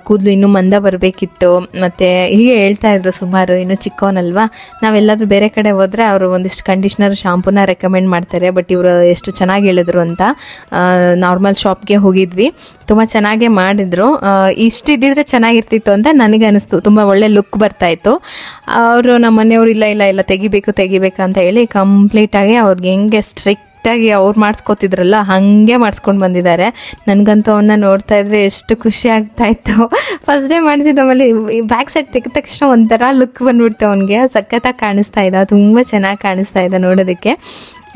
S1: ಕೂದಲು ಇನ್ನೂ ಮಂದ ಬರಬೇಕಿತ್ತು. ಮತ್ತು ಹೀಗೆ ಹೇಳ್ತಾಯಿದ್ರು ಸುಮಾರು. ಇನ್ನು ಚಿಕ್ಕವನಲ್ವಾ, ನಾವೆಲ್ಲಾದರೂ ಬೇರೆ ಕಡೆ ಹೋದರೆ ಅವರು ಒಂದಿಷ್ಟು ಕಂಡೀಷ್ನರ್ ಶಾಂಪೂನ ರೆಕಮೆಂಡ್ ಮಾಡ್ತಾರೆ. ಬಟ್ ಇವರು ಎಷ್ಟು ಚೆನ್ನಾಗಿ ಹೇಳಿದ್ರು ಅಂತ ನಾರ್ಮಲ್ ಶಾಪ್ಗೆ ಹೋಗಿದ್ವಿ. ತುಂಬ ಚೆನ್ನಾಗೇ ಮಾಡಿದ್ರು. ಇಷ್ಟಿದ್ದಿದ್ರೆ ಚೆನ್ನಾಗಿರ್ತಿತ್ತು ಅಂತ ನನಗೆ ಅನಿಸ್ತು. ತುಂಬ ಒಳ್ಳೆ ಲುಕ್ ಬರ್ತಾಯಿತ್ತು. ಅವರು ನಮ್ಮ ಮನೆಯವರು ಇಲ್ಲ ತೆಗಿಬೇಕು ಅಂತ ಹೇಳಿ ಕಂಪ್ಲೀಟಾಗಿ ಅವ್ರಿಗೆ ಹೆಂಗೆ ಸ್ಟ್ರಿಕ್ಟಾಗಿ ಅವ್ರು ಮಾಡಿಸ್ಕೊತಿದ್ರಲ್ಲ ಹಾಗೆ ಮಾಡಿಸ್ಕೊಂಡು ಬಂದಿದ್ದಾರೆ. ನನಗಂತೂ ಅವನ್ನ ನೋಡ್ತಾ ಇದ್ರೆ ಎಷ್ಟು ಖುಷಿ ಆಗ್ತಾಯಿತ್ತು. ಫಸ್ಟ್ ಟೈಮ್ ಮಾಡಿಸಿದ್ದು. ಆಮೇಲೆ ಬ್ಯಾಕ್ ಸೈಡ್ ತೆಗೆದ ತಕ್ಷಣ ಒಂಥರ ಲುಕ್ ಬಂದ್ಬಿಡ್ತು ಅವನಿಗೆ. ಸಖತ್ತಾಗಿ ಕಾಣಿಸ್ತಾ ಇದ್ದ, ತುಂಬ ಚೆನ್ನಾಗಿ ಕಾಣಿಸ್ತಾ ಇದ್ದ ನೋಡೋದಕ್ಕೆ.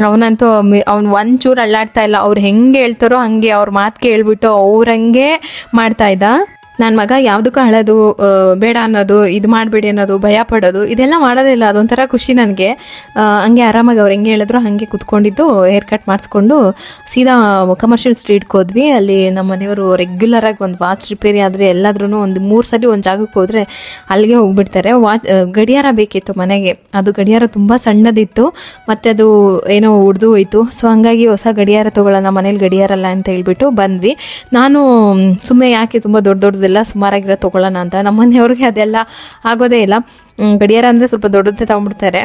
S1: ಅವನಂತೂ ಅವ್ನು ಒಂಚೂರು ಅಳ್ಳಾಡ್ತಾ ಇಲ್ಲ. ಅವ್ರು ಹೆಂಗೆ ಹೇಳ್ತಾರೋ ಹಂಗೆ ಅವ್ರ ಮಾತು ಕೇಳ್ಬಿಟ್ಟು ಅವ್ರಂಗೆ ಮಾಡ್ತಾ ಇದ್ದ. ನನ್ನ ಮಗ ಯಾವುದಕ್ಕೂ ಅಳೋದು, ಬೇಡ ಅನ್ನೋದು, ಇದು ಮಾಡಬೇಡಿ ಅನ್ನೋದು, ಭಯ ಪಡೋದು ಇದೆಲ್ಲ ಮಾಡೋದಿಲ್ಲ. ಅದೊಂಥರ ಖುಷಿ ನನಗೆ. ಹಂಗೆ ಆರಾಮಾಗಿ ಅವ್ರು ಹೆಂಗೆ ಹೇಳಿದ್ರು ಹಾಗೆ ಕುತ್ಕೊಂಡಿದ್ದು ಹೇರ್ ಕಟ್ ಮಾಡಿಸ್ಕೊಂಡು ಸೀದಾ ಕಮರ್ಷಿಯಲ್ ಸ್ಟ್ರೀಟ್ಗೆ ಹೋದ್ವಿ. ಅಲ್ಲಿ ನಮ್ಮ ಮನೆಯವರು ರೆಗ್ಯುಲರಾಗಿ ಒಂದು ವಾಚ್ ರಿಪೇರಿ ಆದರೆ ಎಲ್ಲಾದ್ರೂ ಒಂದು 3 ಸರಿ ಒಂದು ಜಾಗಕ್ಕೆ ಹೋದರೆ ಅಲ್ಲಿಗೆ ಹೋಗ್ಬಿಡ್ತಾರೆ. ಗಡಿಯಾರ ಬೇಕಿತ್ತು ಮನೆಗೆ. ಅದು ಗಡಿಯಾರ ತುಂಬ ಸಣ್ಣದಿತ್ತು, ಮತ್ತು ಅದು ಏನೋ ಉಡ್ದು ಹೋಯ್ತು. ಸೊ ಹಂಗಾಗಿ ಹೊಸ ಗಡಿಯಾರ ತೊಗೊಳ್ಳೋಣ, ಮನೇಲಿ ಗಡಿಯಾರಲ್ಲ ಅಂತ ಹೇಳ್ಬಿಟ್ಟು ಬಂದ್ವಿ. ನಾನು ಸುಮ್ಮನೆ ಯಾಕೆ ತುಂಬ ದೊಡ್ಡದೆಲ್ಲ ಸುಮಾರಾಗಿರೋ ತೊಗೊಳ್ಳೋಣ ಅಂತ. ನಮ್ಮ ಮನೆಯವ್ರಿಗೆ ಅದೆಲ್ಲ ಆಗೋದೇ ಇಲ್ಲ. ಗಡಿಯಾರ ಅಂದರೆ ಸ್ವಲ್ಪ ದೊಡ್ಡದೇ ತೊಗೊಂಡ್ಬಿಡ್ತಾರೆ.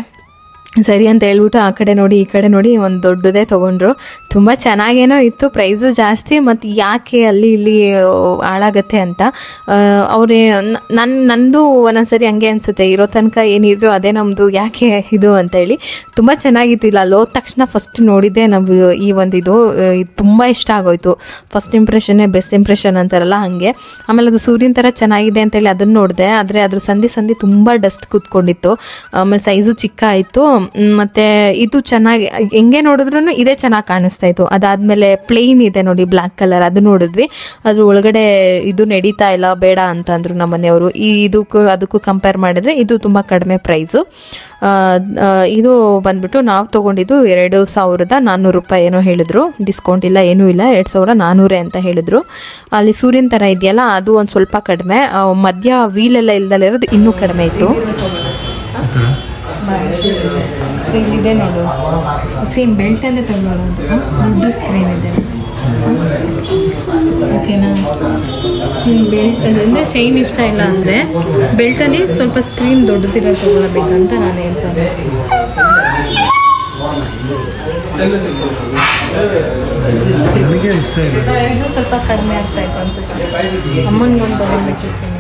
S1: ಸರಿ ಅಂತ ಹೇಳ್ಬಿಟ್ಟು ಆ ಕಡೆ ನೋಡಿ ಈ ಕಡೆ ನೋಡಿ ಒಂದು ದೊಡ್ಡದೇ ತೊಗೊಂಡ್ರು. ತುಂಬ ಚೆನ್ನಾಗೇನೋ ಇತ್ತು, ಪ್ರೈಸು ಜಾಸ್ತಿ. ಮತ್ತು ಯಾಕೆ ಅಲ್ಲಿ ಇಲ್ಲಿ ಹಾಳಾಗತ್ತೆ ಅಂತ ಅವರೇ ನಂದು ಒಂದೊಂದ್ಸರಿ ಹಂಗೆ ಅನಿಸುತ್ತೆ. ಇರೋ ತನಕ ಏನಿದು ಅದೇ ನಮ್ಮದು, ಯಾಕೆ ಇದು ಅಂತೇಳಿ. ತುಂಬ ಚೆನ್ನಾಗಿತ್ತು. ಇಲ್ಲ ಅಲ್ಲಿ ಹೋದ ತಕ್ಷಣ ಫಸ್ಟ್ ನೋಡಿದ್ದೆ ನಾವು ಈ ಒಂದು ಇದು ತುಂಬ ಇಷ್ಟ ಆಗೋಯ್ತು. ಫಸ್ಟ್ ಇಂಪ್ರೆಷನ್ನೇ ಬೆಸ್ಟ್ ಇಂಪ್ರೆಷನ್ ಅಂತಾರಲ್ಲ ಹಾಗೆ. ಆಮೇಲೆ ಅದು ಸೂರ್ಯನ ಥರ ಚೆನ್ನಾಗಿದೆ ಅಂತೇಳಿ ಅದನ್ನು ನೋಡಿದೆ. ಆದರೆ ಅದ್ರ ಸಂಧಿ ತುಂಬ ಡಸ್ಟ್ ಕೂತ್ಕೊಂಡಿತ್ತು. ಆಮೇಲೆ ಸೈಜು ಚಿಕ್ಕ ಆಯಿತು. ಮತ್ತು ಇದು ಚೆನ್ನಾಗಿ ಹೆಂಗೆ ನೋಡಿದ್ರೂ ಇದೇ ಚೆನ್ನಾಗಿ ಕಾಣಿಸ್ತಾ ಇತ್ತು. ಅದಾದಮೇಲೆ ಪ್ಲೇನ್ ಇದೆ ನೋಡಿ ಬ್ಲ್ಯಾಕ್ ಕಲರ್, ಅದು ನೋಡಿದ್ವಿ. ಅದ್ರ ಒಳಗಡೆ ಇದು ನಡೀತಾ ಇಲ್ಲ, ಬೇಡ ಅಂತಂದರು ನಮ್ಮ ಮನೆಯವರು. ಅದಕ್ಕೂ ಕಂಪೇರ್ ಮಾಡಿದರೆ ಇದು ತುಂಬ ಕಡಿಮೆ ಪ್ರೈಸು. ಇದು ಬಂದ್ಬಿಟ್ಟು ನಾವು ತೊಗೊಂಡಿದ್ದು 2400 ರೂಪಾಯಿ ಏನೋ ಹೇಳಿದ್ರು. ಡಿಸ್ಕೌಂಟ್ ಇಲ್ಲ ಏನೂ ಇಲ್ಲ, 2400 ಅಂತ ಹೇಳಿದ್ರು. ಅಲ್ಲಿ ಸೂರ್ಯನ ಥರ ಇದೆಯಲ್ಲ ಅದು ಒಂದು ಸ್ವಲ್ಪ ಕಡಿಮೆ, ಮಧ್ಯ ವೀಲೆಲ್ಲ ಇಲ್ದಲ್ಲಿರೋದು ಇನ್ನೂ ಕಡಿಮೆ ಇತ್ತು. ಇದೆ ನೋಡು, ಸೇಮ್ ಬೆಲ್ಟಲ್ಲೇ ತಗೊಳ್ಳೋಣ ಅಂತ. ದೊಡ್ಡ ಸ್ಕ್ರೀನ್ ಇದೆ, ಓಕೆನಾ? ಬೆಲ್ಟ್ ಅಂದರೆ ಚೈನ್ ಇಷ್ಟ ಇಲ್ಲ ಅಂದರೆ ಬೆಲ್ಟಲ್ಲಿ ಸ್ವಲ್ಪ ಸ್ಕ್ರೀನ್ ದೊಡ್ಡದಿರೋ ತೊಗೊಳ್ಬೇಕಂತ ನಾನು ಹೇಳ್ತೇನೆ. ಇದು ಸ್ವಲ್ಪ ಕಡಿಮೆ ಆಗ್ತಾ ಇತ್ತು ಅನ್ಸುತ್ತೆ. ಅಮ್ಮನಿಗೊಂದು ತೊಗೊಳ್ಬೇಕು ಚೈನ್.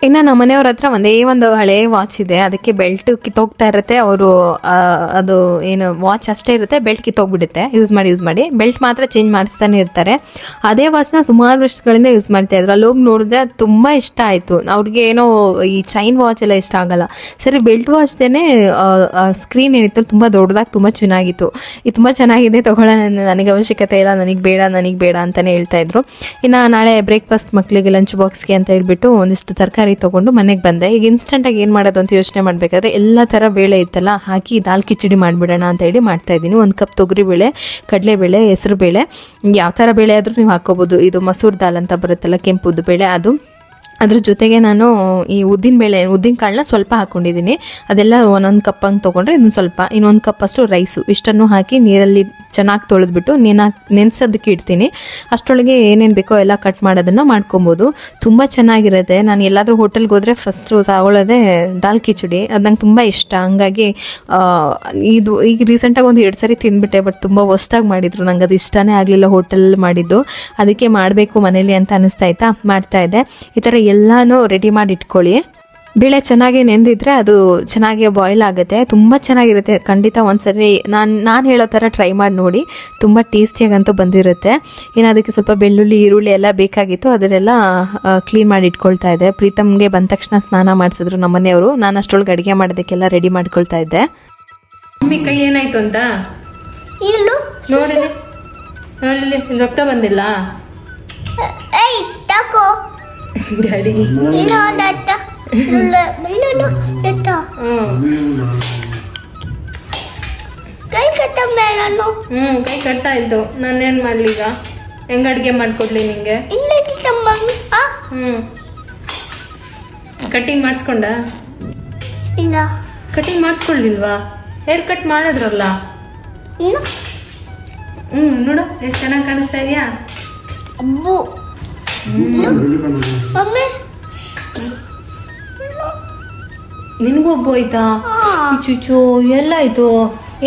S1: ಇನ್ನು ನಮ್ಮ ಮನೆಯವ್ರ ಹತ್ರ ಒಂದೇ ಒಂದು ಹಳೆ ವಾಚ್ ಇದೆ, ಅದಕ್ಕೆ ಬೆಲ್ಟ್ ಕಿತ್ತೋಗ್ತಾ ಇರುತ್ತೆ. ಅವರು ಅದು ಏನು ವಾಚ್ ಅಷ್ಟೇ ಇರುತ್ತೆ, ಬೆಲ್ಟ್ ಕಿತ್ತೋಗ್ಬಿಡುತ್ತೆ ಯೂಸ್ ಮಾಡಿ ಬೆಲ್ಟ್ ಮಾತ್ರ ಚೇಂಜ್ ಮಾಡಿಸ್ತಾನೆ ಇರ್ತಾರೆ. ಅದೇ ವಾಚ್ನ ಸುಮಾರು ವರ್ಷಗಳಿಂದ ಯೂಸ್ ಮಾಡ್ತಾ ಇದ್ರು. ಅಲ್ಲಿ ಹೋಗಿ ನೋಡಿದ್ರೆ ತುಂಬ ಇಷ್ಟ ಆಯಿತು ಅವ್ರಿಗೆ. ಏನೋ ಈ ಚೈನ್ ವಾಚ್ ಎಲ್ಲ ಇಷ್ಟ ಆಗಲ್ಲ, ಸರಿ ಬೆಲ್ಟ್ ವಾಚ್ದೇನೆ ಸ್ಕ್ರೀನ್ ಏನಿತ್ತು ತುಂಬ ದೊಡ್ಡದಾಗಿ ತುಂಬ ಚೆನ್ನಾಗಿತ್ತು. ಇದು ತುಂಬ ಚೆನ್ನಾಗಿದೆ, ತಗೊಳ್ಳೋಣ, ನನಗೆ ಅವಶ್ಯಕತೆ ಇಲ್ಲ, ನನಗೆ ಬೇಡ ಅಂತಲೇ ಹೇಳ್ತಾ ಇದ್ರು. ಇನ್ನು ನಾಳೆ ಬ್ರೇಕ್ಫಾಸ್ಟ್ ಮಕ್ಕಳಿಗೆ ಲಂಚ್ ಬಾಕ್ಸ್ಗೆ ಅಂತ ಹೇಳ್ಬಿಟ್ಟು ಒಂದಿಷ್ಟು ತರಕಾರಿ ತೊಗೊಂಡು ಮನೆಗೆ ಬಂದೆ. ಈಗ ಇನ್ಸ್ಟೆಂಟಾಗಿ ಏನು ಮಾಡೋದು ಅಂತ ಯೋಚನೆ ಮಾಡಬೇಕಾದ್ರೆ ಎಲ್ಲ ಥರ ಬೇಳೆ ಇತ್ತಲ್ಲ ಹಾಕಿ ದಾಲ್ ಕಿಚಡಿ ಮಾಡಿಬಿಡೋಣ ಅಂತ ಹೇಳಿ ಮಾಡ್ತಾಯಿದ್ದೀನಿ. 1 ಕಪ್ ತೊಗರಿಬೇಳೆ, ಕಡಲೆಬೇಳೆ, ಹೆಸರು ಬೇಳೆ, ಯಾವ ಥರ ಬೇಳೆ ಆದರೂ ನೀವು ಹಾಕ್ಕೋಬೋದು. ಇದು ಮಸೂರ್ ದಾಲ್ ಅಂತ ಬರುತ್ತಲ್ಲ, ಕೆಂಪುದ್ದು ಬೇಳೆ, ಅದು. ಅದ್ರ ಜೊತೆಗೆ ನಾನು ಈ ಉದ್ದಿನ ಕಾಳನ್ನ ಸ್ವಲ್ಪ ಹಾಕ್ಕೊಂಡಿದ್ದೀನಿ. ಅದೆಲ್ಲ 1 ಕಪ್ ಹಂಗೆ ತೊಗೊಂಡ್ರೆ ಇದನ್ನು ಸ್ವಲ್ಪ, ಇನ್ನೊಂದು ಕಪ್ ಅಷ್ಟು ರೈಸು, ಇಷ್ಟನ್ನು ಹಾಕಿ ನೀರಲ್ಲಿ ಚೆನ್ನಾಗಿ ತೊಳೆದ್ಬಿಟ್ಟು ನೆನೆಸೋದಕ್ಕೆ ಇಡ್ತೀನಿ. ಅಷ್ಟರೊಳಗೆ ಏನೇನು ಬೇಕೋ ಎಲ್ಲ ಕಟ್ ಮಾಡೋದನ್ನು ಮಾಡ್ಕೊಬೋದು. ತುಂಬ ಚೆನ್ನಾಗಿರುತ್ತೆ. ನಾನು ಎಲ್ಲಾದರೂ ಹೋಟೆಲ್ಗೆ ಹೋದರೆ ಫಸ್ಟು ತಗೊಳ್ಳೋದೇ ದಾಲ್ ಕಿಚಡಿ. ಅದು ನಂಗೆ ತುಂಬ ಇಷ್ಟ. ಹಂಗಾಗಿ ಇದು ಈಗ ರೀಸೆಂಟಾಗಿ 1-2 ಸರಿ ತಿಂದ್ಬಿಟ್ಟೆ, ಬಟ್ ತುಂಬ ಹೊಸ್ದಾಗಿ ಮಾಡಿದರು. ನಂಗೆ ಅದು ಇಷ್ಟನೇ ಆಗಲಿಲ್ಲ ಹೋಟೆಲ್ ಮಾಡಿದ್ದು. ಅದಕ್ಕೆ ಮಾಡಬೇಕು ಮನೇಲಿ ಅಂತ ಅನ್ನಿಸ್ತಾ ಮಾಡ್ತಾಯಿದ್ದೆ. ಈ ಥರ ಎಲ್ಲನೂ ರೆಡಿ ಮಾಡಿ ಇಟ್ಕೊಳ್ಳಿ. ಬೇಳೆ ಚೆನ್ನಾಗಿ ನೆಂದಿದ್ರೆ ಅದು ಚೆನ್ನಾಗಿ ಬಾಯ್ಲ್ ಆಗುತ್ತೆ, ತುಂಬ ಚೆನ್ನಾಗಿರುತ್ತೆ. ಖಂಡಿತ ಒಂದ್ಸರಿ ನಾನು ಹೇಳೋ ಥರ ಟ್ರೈ ಮಾಡಿ ನೋಡಿ, ತುಂಬ ಟೇಸ್ಟಿಯಾಗಂತೂ ಬಂದಿರುತ್ತೆ. ಇನ್ನು ಅದಕ್ಕೆ ಸ್ವಲ್ಪ ಬೆಳ್ಳುಳ್ಳಿ, ಈರುಳ್ಳಿ ಎಲ್ಲ ಬೇಕಾಗಿತ್ತು, ಅದನ್ನೆಲ್ಲ ಕ್ಲೀನ್ ಮಾಡಿ ಇಟ್ಕೊಳ್ತಾ ಇದ್ದೆ. ಪ್ರೀತಮ್ಗೆ ಬಂದ ತಕ್ಷಣ ಸ್ನಾನ ಮಾಡಿಸಿದ್ರು ನಮ್ಮನೆಯವರು. ನಾನು ಅಷ್ಟೊಳಗೆ ಅಡುಗೆ ಮಾಡೋದಕ್ಕೆಲ್ಲ ರೆಡಿ ಮಾಡ್ಕೊಳ್ತಾ ಇದ್ದೆ. ಮಮ್ಮಿ ಕೈ ಏನಾಯ್ತು ಅಂತ ನೋಡಿಲಿ ರಕ್ತ ಬಂದಿಲ್ಲ ಡ್ಯಾಡಿ.
S2: ಕೈ
S1: ಕಟ್ಟಾಯ್ತು. ನಾನೇನ್ ಮಾಡ್ಲಿ ಈಗ? ಹೆಂಗ ಅಡ್ಗೆ ಮಾಡ್ಕೊಡ್ಲಿ ನಿಂಗೆ? ಕಟ್ಟಿಂಗ್ ಮಾಡಿಸ್ಕೊಂಡ?
S2: ಇಲ್ಲ,
S1: ಕಟ್ಟಿಂಗ್ ಮಾಡಿಸ್ಕೊಳ್ಳಿಲ್ವಾ? ಹೇರ್ ಕಟ್ ಮಾಡಿದ್ರಲ್ಲ. ನೋಡು ಎಷ್ಟು ಚೆನ್ನಾಗಿ ಕಾಣಿಸ್ತಾ ಇದೆಯಾ.
S2: ಅಬ್ಬು ಮಮ್ಮಿ
S1: ನಿನಗೂ ಒಬ್ಬ ಹೋಯ್ತಾ? ಚುಚ್ಚು ಎಲ್ಲ ಆಯ್ತು.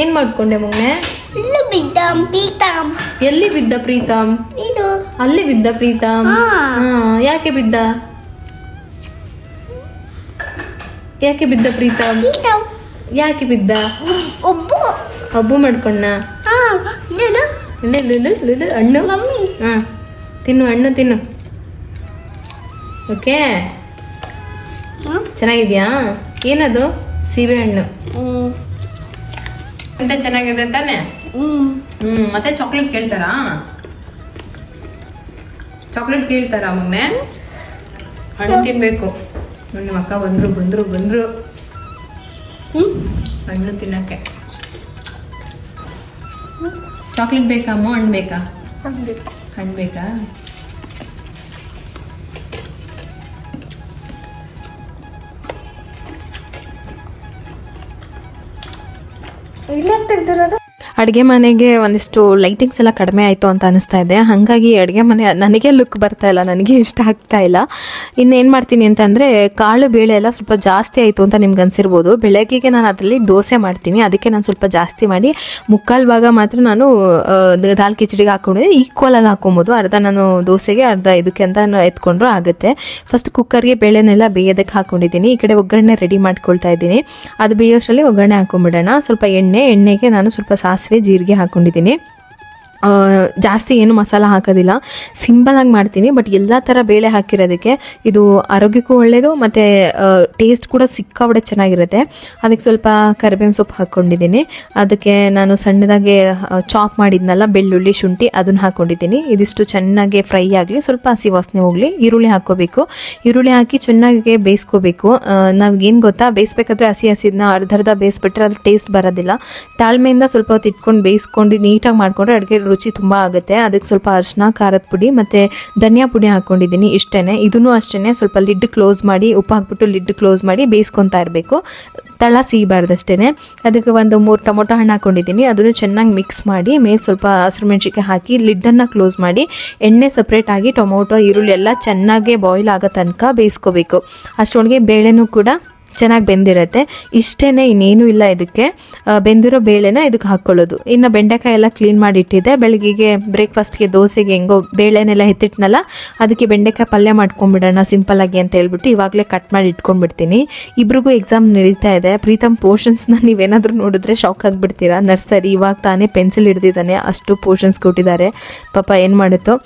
S1: ಏನ್ ಮಾಡ್ಕೊಂಡೆ ಮಗನೆ? ಎಲ್ಲಿ ಬಿದ್ದ ಪ್ರೀತಮ್? ಅಲ್ಲಿ ಬಿದ್ದ ಪ್ರೀತಮ್? ಯಾಕೆ ಬಿದ್ದ ಪ್ರೀತಮ್? ಯಾಕೆ ಬಿದ್ದ? ಒಬ್ಬು ಮಾಡ್ಕೊಂಡ? ಹಣ್ಣು ಹಣ್ಣು ತಿನ್ನು. ಓಕೆ, ಚೆನ್ನಾಗಿದ್ಯಾ? ಏನದು? ಸೀಬೆ ಹಣ್ಣು ಅಂತ ಚೆನ್ನಾಗಿದೆ ತಾನೆ? ಮತ್ತೆ ಚಾಕ್ಲೇಟ್ ಕೇಳ್ತಾರಾ ಮಗನೆ? ಹಣ್ಣು ತಿನ್ಬೇಕು. ನಿಮ್ಮ ಅಕ್ಕ ಬಂದ್ರು ಹಣ್ಣು ತಿನ್ನಕ್ಕೆ. ಚಾಕ್ಲೇಟ್ ಬೇಕಾ ಅಮ್ಮ? ಹಣ್ಣು ಬೇಕಾ? ಹಣ್ಣು ಬೇಕಾ? ಅಡುಗೆ ಮನೆಗೆ ಒಂದಿಷ್ಟು ಲೈಟಿಂಗ್ಸ್ ಎಲ್ಲ ಕಡಿಮೆ ಆಯಿತು ಅಂತ ಅನಿಸ್ತಾ ಇದೆ. ಹಾಗಾಗಿ ಅಡುಗೆ ಮನೆ ನನಗೆ ಲುಕ್ ಬರ್ತಾ ಇಲ್ಲ, ನನಗೆ ಇಷ್ಟ ಆಗ್ತಾ ಇಲ್ಲ. ಇನ್ನೇನು ಮಾಡ್ತೀನಿ ಅಂತಂದರೆ, ಕಾಳು ಬೇಳೆ ಎಲ್ಲ ಸ್ವಲ್ಪ ಜಾಸ್ತಿ ಆಯಿತು ಅಂತ ನಿಮ್ಗೆ ಅನಿಸಿರ್ಬೋದು. ಬೆಳಗ್ಗೆಗೆ ನಾನು ಅದರಲ್ಲಿ ದೋಸೆ ಮಾಡ್ತೀನಿ, ಅದಕ್ಕೆ ನಾನು ಸ್ವಲ್ಪ ಜಾಸ್ತಿ ಮಾಡಿ 3/4 ಭಾಗ ಮಾತ್ರ ನಾನು ದಾಲ್ ಕಿಚಡಿಗೆ ಹಾಕ್ಕೊಂಡಿದ್ದೆ. ಈಕ್ವಲಾಗಿ ಹಾಕ್ಕೊಬೋದು. ಅರ್ಧ ನಾನು ದೋಸೆಗೆ, ಅರ್ಧ ಇದಕ್ಕೆ ಅಂತ ಎತ್ಕೊಂಡ್ರು ಆಗುತ್ತೆ. ಫಸ್ಟ್ ಕುಕ್ಕರ್ಗೆ ಬೇಳೆನೆಲ್ಲ ಬೇಯೋದಕ್ಕೆ ಹಾಕ್ಕೊಂಡಿದ್ದೀನಿ. ಈ ಕಡೆ ಒಗ್ಗರಣೆ ರೆಡಿ ಮಾಡ್ಕೊಳ್ತಾ ಇದ್ದೀನಿ. ಅದು ಬೇಯೋಷ್ಟರಲ್ಲಿ ಒಗ್ಗರಣೆ ಹಾಕ್ಕೊಂಬಿಡೋಣ. ಸ್ವಲ್ಪ ಎಣ್ಣೆಗೆ ನಾನು ಸ್ವಲ್ಪ ಸಾಸಿವೆ, ಜೀರಿಗೆ ಹಾಕ್ಕೊಂಡಿದ್ದೀನಿ. ಜಾಸ್ತಿ ಏನು ಮಸಾಲ ಹಾಕೋದಿಲ್ಲ, ಸಿಂಪಲಾಗಿ ಮಾಡ್ತೀನಿ. ಬಟ್ ಎಲ್ಲ ಥರ ಬೇಳೆ ಹಾಕಿರೋದಕ್ಕೆ ಇದು ಆರೋಗ್ಯಕ್ಕೂ ಒಳ್ಳೆಯದು, ಮತ್ತು ಟೇಸ್ಟ್ ಕೂಡ ಸಿಕ್ಕಾಬಡೆ ಚೆನ್ನಾಗಿರುತ್ತೆ. ಅದಕ್ಕೆ ಸ್ವಲ್ಪ ಕರಿಬೇವಿನ ಸೊಪ್ಪು ಹಾಕ್ಕೊಂಡಿದ್ದೀನಿ. ಅದಕ್ಕೆ ನಾನು ಸಣ್ಣದಾಗಿ ಚಾಪ್ ಮಾಡಿದ್ನಲ್ಲ ಬೆಳ್ಳುಳ್ಳಿ, ಶುಂಠಿ, ಅದನ್ನು ಹಾಕ್ಕೊಂಡಿದ್ದೀನಿ. ಇದಿಷ್ಟು ಚೆನ್ನಾಗಿ ಫ್ರೈ ಆಗಲಿ, ಸ್ವಲ್ಪ ಹಸಿ ವಾಸನೆ ಹೋಗಲಿ. ಈರುಳ್ಳಿ ಹಾಕ್ಕೋಬೇಕು. ಈರುಳ್ಳಿ ಹಾಕಿ ಚೆನ್ನಾಗಿ ಬೇಯಿಸ್ಕೋಬೇಕು. ನಾವೇನು ಗೊತ್ತಾ, ಬೇಯಿಸ್ಬೇಕಾದ್ರೆ ಹಸಿದನ್ನ ಅರ್ಧ ಬೇಯಿಸ್ಬಿಟ್ರೆ ಅದು ಟೇಸ್ಟ್ ಬರೋದಿಲ್ಲ. ತಾಳ್ಮೆಯಿಂದ ಸ್ವಲ್ಪ ಹೊತ್ತು ಇಟ್ಕೊಂಡು ಬೇಯಿಸ್ಕೊಂಡು ನೀಟಾಗಿ ಮಾಡಿಕೊಂಡ್ರೆ ಅಡುಗೆ ರುಚಿ ತುಂಬ ಆಗುತ್ತೆ. ಅದಕ್ಕೆ ಸ್ವಲ್ಪ ಅರಿಶಿನ, ಖಾರದ ಪುಡಿ ಮತ್ತು ಧನಿಯಾ ಪುಡಿ ಹಾಕ್ಕೊಂಡಿದ್ದೀನಿ. ಇಷ್ಟೇ. ಇದನ್ನು ಅಷ್ಟೇ ಸ್ವಲ್ಪ ಲಿಡ್ ಕ್ಲೋಸ್ ಮಾಡಿ, ಉಪ್ಪು ಹಾಕ್ಬಿಟ್ಟು ಲಿಡ್ ಕ್ಲೋಸ್ ಮಾಡಿ ಬೇಯಿಸ್ಕೊತಾ ಇರಬೇಕು. ತಳ ಸಿಗಬಾರ್ದಷ್ಟೇ. ಅದಕ್ಕೆ ಒಂದು 3 ಟೊಮೊಟೊ ಹಣ್ಣು ಹಾಕ್ಕೊಂಡಿದ್ದೀನಿ. ಅದನ್ನು ಚೆನ್ನಾಗಿ ಮಿಕ್ಸ್ ಮಾಡಿ ಮೇಲೆ ಸ್ವಲ್ಪ ಹಸಿರು ಮೆಣಸಿನ್ಕಾಯಿ ಹಾಕಿ ಲಿಡ್ಡನ್ನು ಕ್ಲೋಸ್ ಮಾಡಿ ಎಣ್ಣೆ ಸಪ್ರೇಟಾಗಿ ಟೊಮೊಟೊ, ಈರುಳ್ಳಿ ಎಲ್ಲ ಚೆನ್ನಾಗಿ ಬಾಯ್ಲ್ ಆಗೋ ತನಕ ಬೇಯಿಸ್ಕೋಬೇಕು. ಅಷ್ಟರೊಳಗೆ ಬೇಳೆನೂ ಕೂಡ ಚೆನ್ನಾಗಿ ಬೆಂದಿರುತ್ತೆ. ಇಷ್ಟೇ, ಇನ್ನೇನು ಇಲ್ಲ ಇದಕ್ಕೆ. ಬೆಂದಿರೋ ಬೇಳೆನ ಇದಕ್ಕೆ ಹಾಕ್ಕೊಳ್ಳೋದು. ಇನ್ನು ಬೆಂಡೆಕಾಯಿ ಎಲ್ಲ ಕ್ಲೀನ್ ಮಾಡಿ ಇಟ್ಟಿದ್ದೆ. ಬೆಳಗ್ಗೆಗೆ ಬ್ರೇಕ್ಫಾಸ್ಟ್ಗೆ ದೋಸೆಗೆ ಹೆಂಗೋ ಬೇಳೆನೆಲ್ಲ ಎತ್ತಿಟ್ನಲ್ಲ, ಅದಕ್ಕೆ ಬೆಂಡೆಕಾಯಿ ಪಲ್ಯ ಮಾಡ್ಕೊಂಡ್ಬಿಡೋಣ ಸಿಂಪಲ್ಲಾಗಿ ಅಂತ ಹೇಳ್ಬಿಟ್ಟು ಇವಾಗಲೇ ಕಟ್ ಮಾಡಿ ಇಟ್ಕೊಂಡ್ಬಿಡ್ತೀನಿ. ಇಬ್ರಿಗೂ ಎಕ್ಸಾಮ್ ನಡೀತಾ ಇದೆ. ಪ್ರೀತಮ್ ಪೋರ್ಷನ್ಸ್ನ ನೀವೇನಾದರೂ ನೋಡಿದ್ರೆ ಶಾಕ್ ಆಗಿಬಿಡ್ತೀರಾ. ನರ್ಸರಿ ಇವಾಗ ತಾನೇ ಪೆನ್ಸಿಲ್ ಹಿಡ್ದಿದ್ದಾನೆ, ಅಷ್ಟು ಪೋರ್ಷನ್ಸ್ ಕೊಟ್ಟಿದ್ದಾರೆ. ಪಾಪ ಏನು ಮಾಡುತ್ತೋ.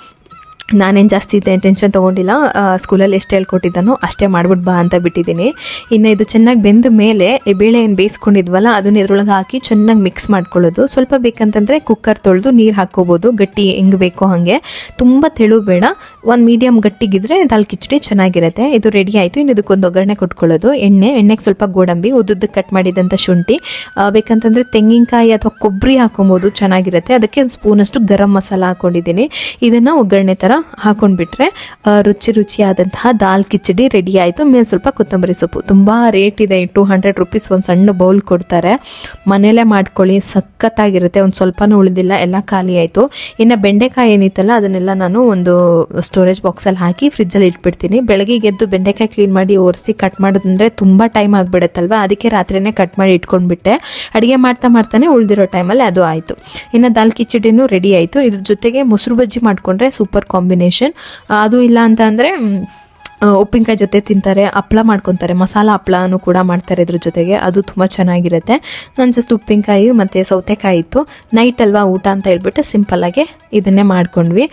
S1: ನಾನೇನು ಜಾಸ್ತಿ ಟೆನ್ಷನ್ ತೊಗೊಂಡಿಲ್ಲ. ಸ್ಕೂಲಲ್ಲಿ ಎಷ್ಟು ಹೇಳ್ಕೊಟ್ಟಿದ್ದಾನೋ ಅಷ್ಟೇ ಮಾಡ್ಬಿಟ್ಟು ಬಾ ಅಂತ ಬಿಟ್ಟಿದ್ದೀನಿ. ಇನ್ನು ಇದು ಚೆನ್ನಾಗಿ ಬೆಂದ ಮೇಲೆ ಈ ಬೇಳೆ ಏನು ಬೇಯಿಸ್ಕೊಂಡಿದ್ವಲ್ಲ ಅದನ್ನ ಇದ್ರೊಳಗೆ ಹಾಕಿ ಚೆನ್ನಾಗಿ ಮಿಕ್ಸ್ ಮಾಡ್ಕೊಳ್ಳೋದು. ಸ್ವಲ್ಪ ಬೇಕಂತಂದರೆ ಕುಕ್ಕರ್ ತೊಳೆದು ನೀರು ಹಾಕ್ಕೋಬೋದು, ಗಟ್ಟಿ ಹೆಂಗೆ ಬೇಕೋ ಹಾಗೆ. ತುಂಬ ತೆಳು ಬೇಡ, ಒಂದು ಮೀಡಿಯಮ್ ಗಟ್ಟಿಗಿದ್ರೆ ದಾಲ್ ಕಿಚಡಿ ಚೆನ್ನಾಗಿರುತ್ತೆ. ಇದು ರೆಡಿ ಆಯಿತು. ಇನ್ನು ಇದಕ್ಕೊಂದು ಒಗ್ಗರಣೆ ಕೊಟ್ಕೊಳ್ಳೋದು. ಎಣ್ಣೆಗೆ ಸ್ವಲ್ಪ ಗೋಡಂಬಿ, ಉದ್ದುದ್ದಕ್ಕೆ ಕಟ್ ಮಾಡಿದಂಥ ಶುಂಠಿ, ಬೇಕಂತಂದರೆ ತೆಂಗಿನಕಾಯಿ ಅಥವಾ ಕೊಬ್ಬರಿ ಹಾಕೊಬೋದು, ಚೆನ್ನಾಗಿರುತ್ತೆ. ಅದಕ್ಕೆ ಒಂದು ಸ್ಪೂನಷ್ಟು ಗರಂ ಮಸಾಲ ಹಾಕ್ಕೊಂಡಿದ್ದೀನಿ. ಇದನ್ನು ಒಗ್ಗರಣೆ ಥರ ಹಾಕೊಂಡ್ಬಿಟ್ರೆ ರುಚಿಯಾದಂತಹ ದಾಲ್ ಕಿಚಡಿ ರೆಡಿ ಆಯಿತು. ಮೇಲೆ ಸ್ವಲ್ಪ ಕೊತ್ತಂಬರಿ ಸೊಪ್ಪು. ತುಂಬ ರೇಟ್ ಇದೆ, 200 ರೂಪೀಸ್ ಒಂದು ಸಣ್ಣ ಬೌಲ್ ಕೊಡ್ತಾರೆ. ಮನೇಲೇ ಮಾಡ್ಕೊಳ್ಳಿ, ಸಖತ್ತಾಗಿರುತ್ತೆ. ಒಂದು ಸ್ವಲ್ಪನೂ ಉಳಿದಿಲ್ಲ, ಎಲ್ಲ ಖಾಲಿ ಆಯಿತು. ಇನ್ನು ಬೆಂಡೆಕಾಯಿ ಏನಿತ್ತಲ್ಲ ಅದನ್ನೆಲ್ಲ ನಾನು ಒಂದು ಸ್ಟೋರೇಜ್ ಬಾಕ್ಸಲ್ಲಿ ಹಾಕಿ ಫ್ರಿಜ್ಜಲ್ಲಿ ಇಟ್ಬಿಡ್ತೀನಿ. ಬೆಳಗ್ಗೆ ಎದ್ದು ಬೆಂಡೆಕಾಯಿ ಕ್ಲೀನ್ ಮಾಡಿ ಒರೆಸಿ ಕಟ್ ಮಾಡೋದಂದರೆ ತುಂಬ ಟೈಮ್ ಆಗಿಬಿಡುತ್ತಲ್ವ, ಅದಕ್ಕೆ ರಾತ್ರಿನೇ ಕಟ್ ಮಾಡಿ ಇಟ್ಕೊಂಡ್ಬಿಟ್ಟೆ. ಅಡುಗೆ ಮಾಡ್ತಾನೆ ಉಳಿದಿರೋ ಟೈಮಲ್ಲಿ ಅದು ಆಯಿತು. ಇನ್ನು ದಾಲ್ ಕಿಚಡಿನೂ ರೆಡಿ ಆಯಿತು. ಇದ್ರ ಜೊತೆಗೆ ಮೊಸರು ಬಜ್ಜಿ ಮಾಡಿಕೊಂಡ್ರೆ ಸೂಪರ್ ಕಾಂಬಿನೇಷನ್. ಅದು ಇಲ್ಲ ಅಂತ ಅಂದರೆ ಉಪ್ಪಿನಕಾಯಿ ಜೊತೆ ತಿಂತಾರೆ, ಹಪ್ಪಳ ಮಾಡ್ಕೊತಾರೆ, ಮಸಾಲ ಹಪ್ಪಳನೂ ಕೂಡ ಮಾಡ್ತಾರೆ ಇದ್ರ ಜೊತೆಗೆ, ಅದು ತುಂಬ ಚೆನ್ನಾಗಿರುತ್ತೆ. ನಾನು ಜಸ್ಟ್ ಉಪ್ಪಿನಕಾಯಿ ಮತ್ತು ಸೌತೆಕಾಯಿ ಇತ್ತು, ನೈಟ್ ಅಲ್ವಾ ಊಟ ಅಂತ ಹೇಳ್ಬಿಟ್ಟು ಸಿಂಪಲ್ಲಾಗೆ ಇದನ್ನೇ ಮಾಡ್ಕೊಂಡ್ವಿ.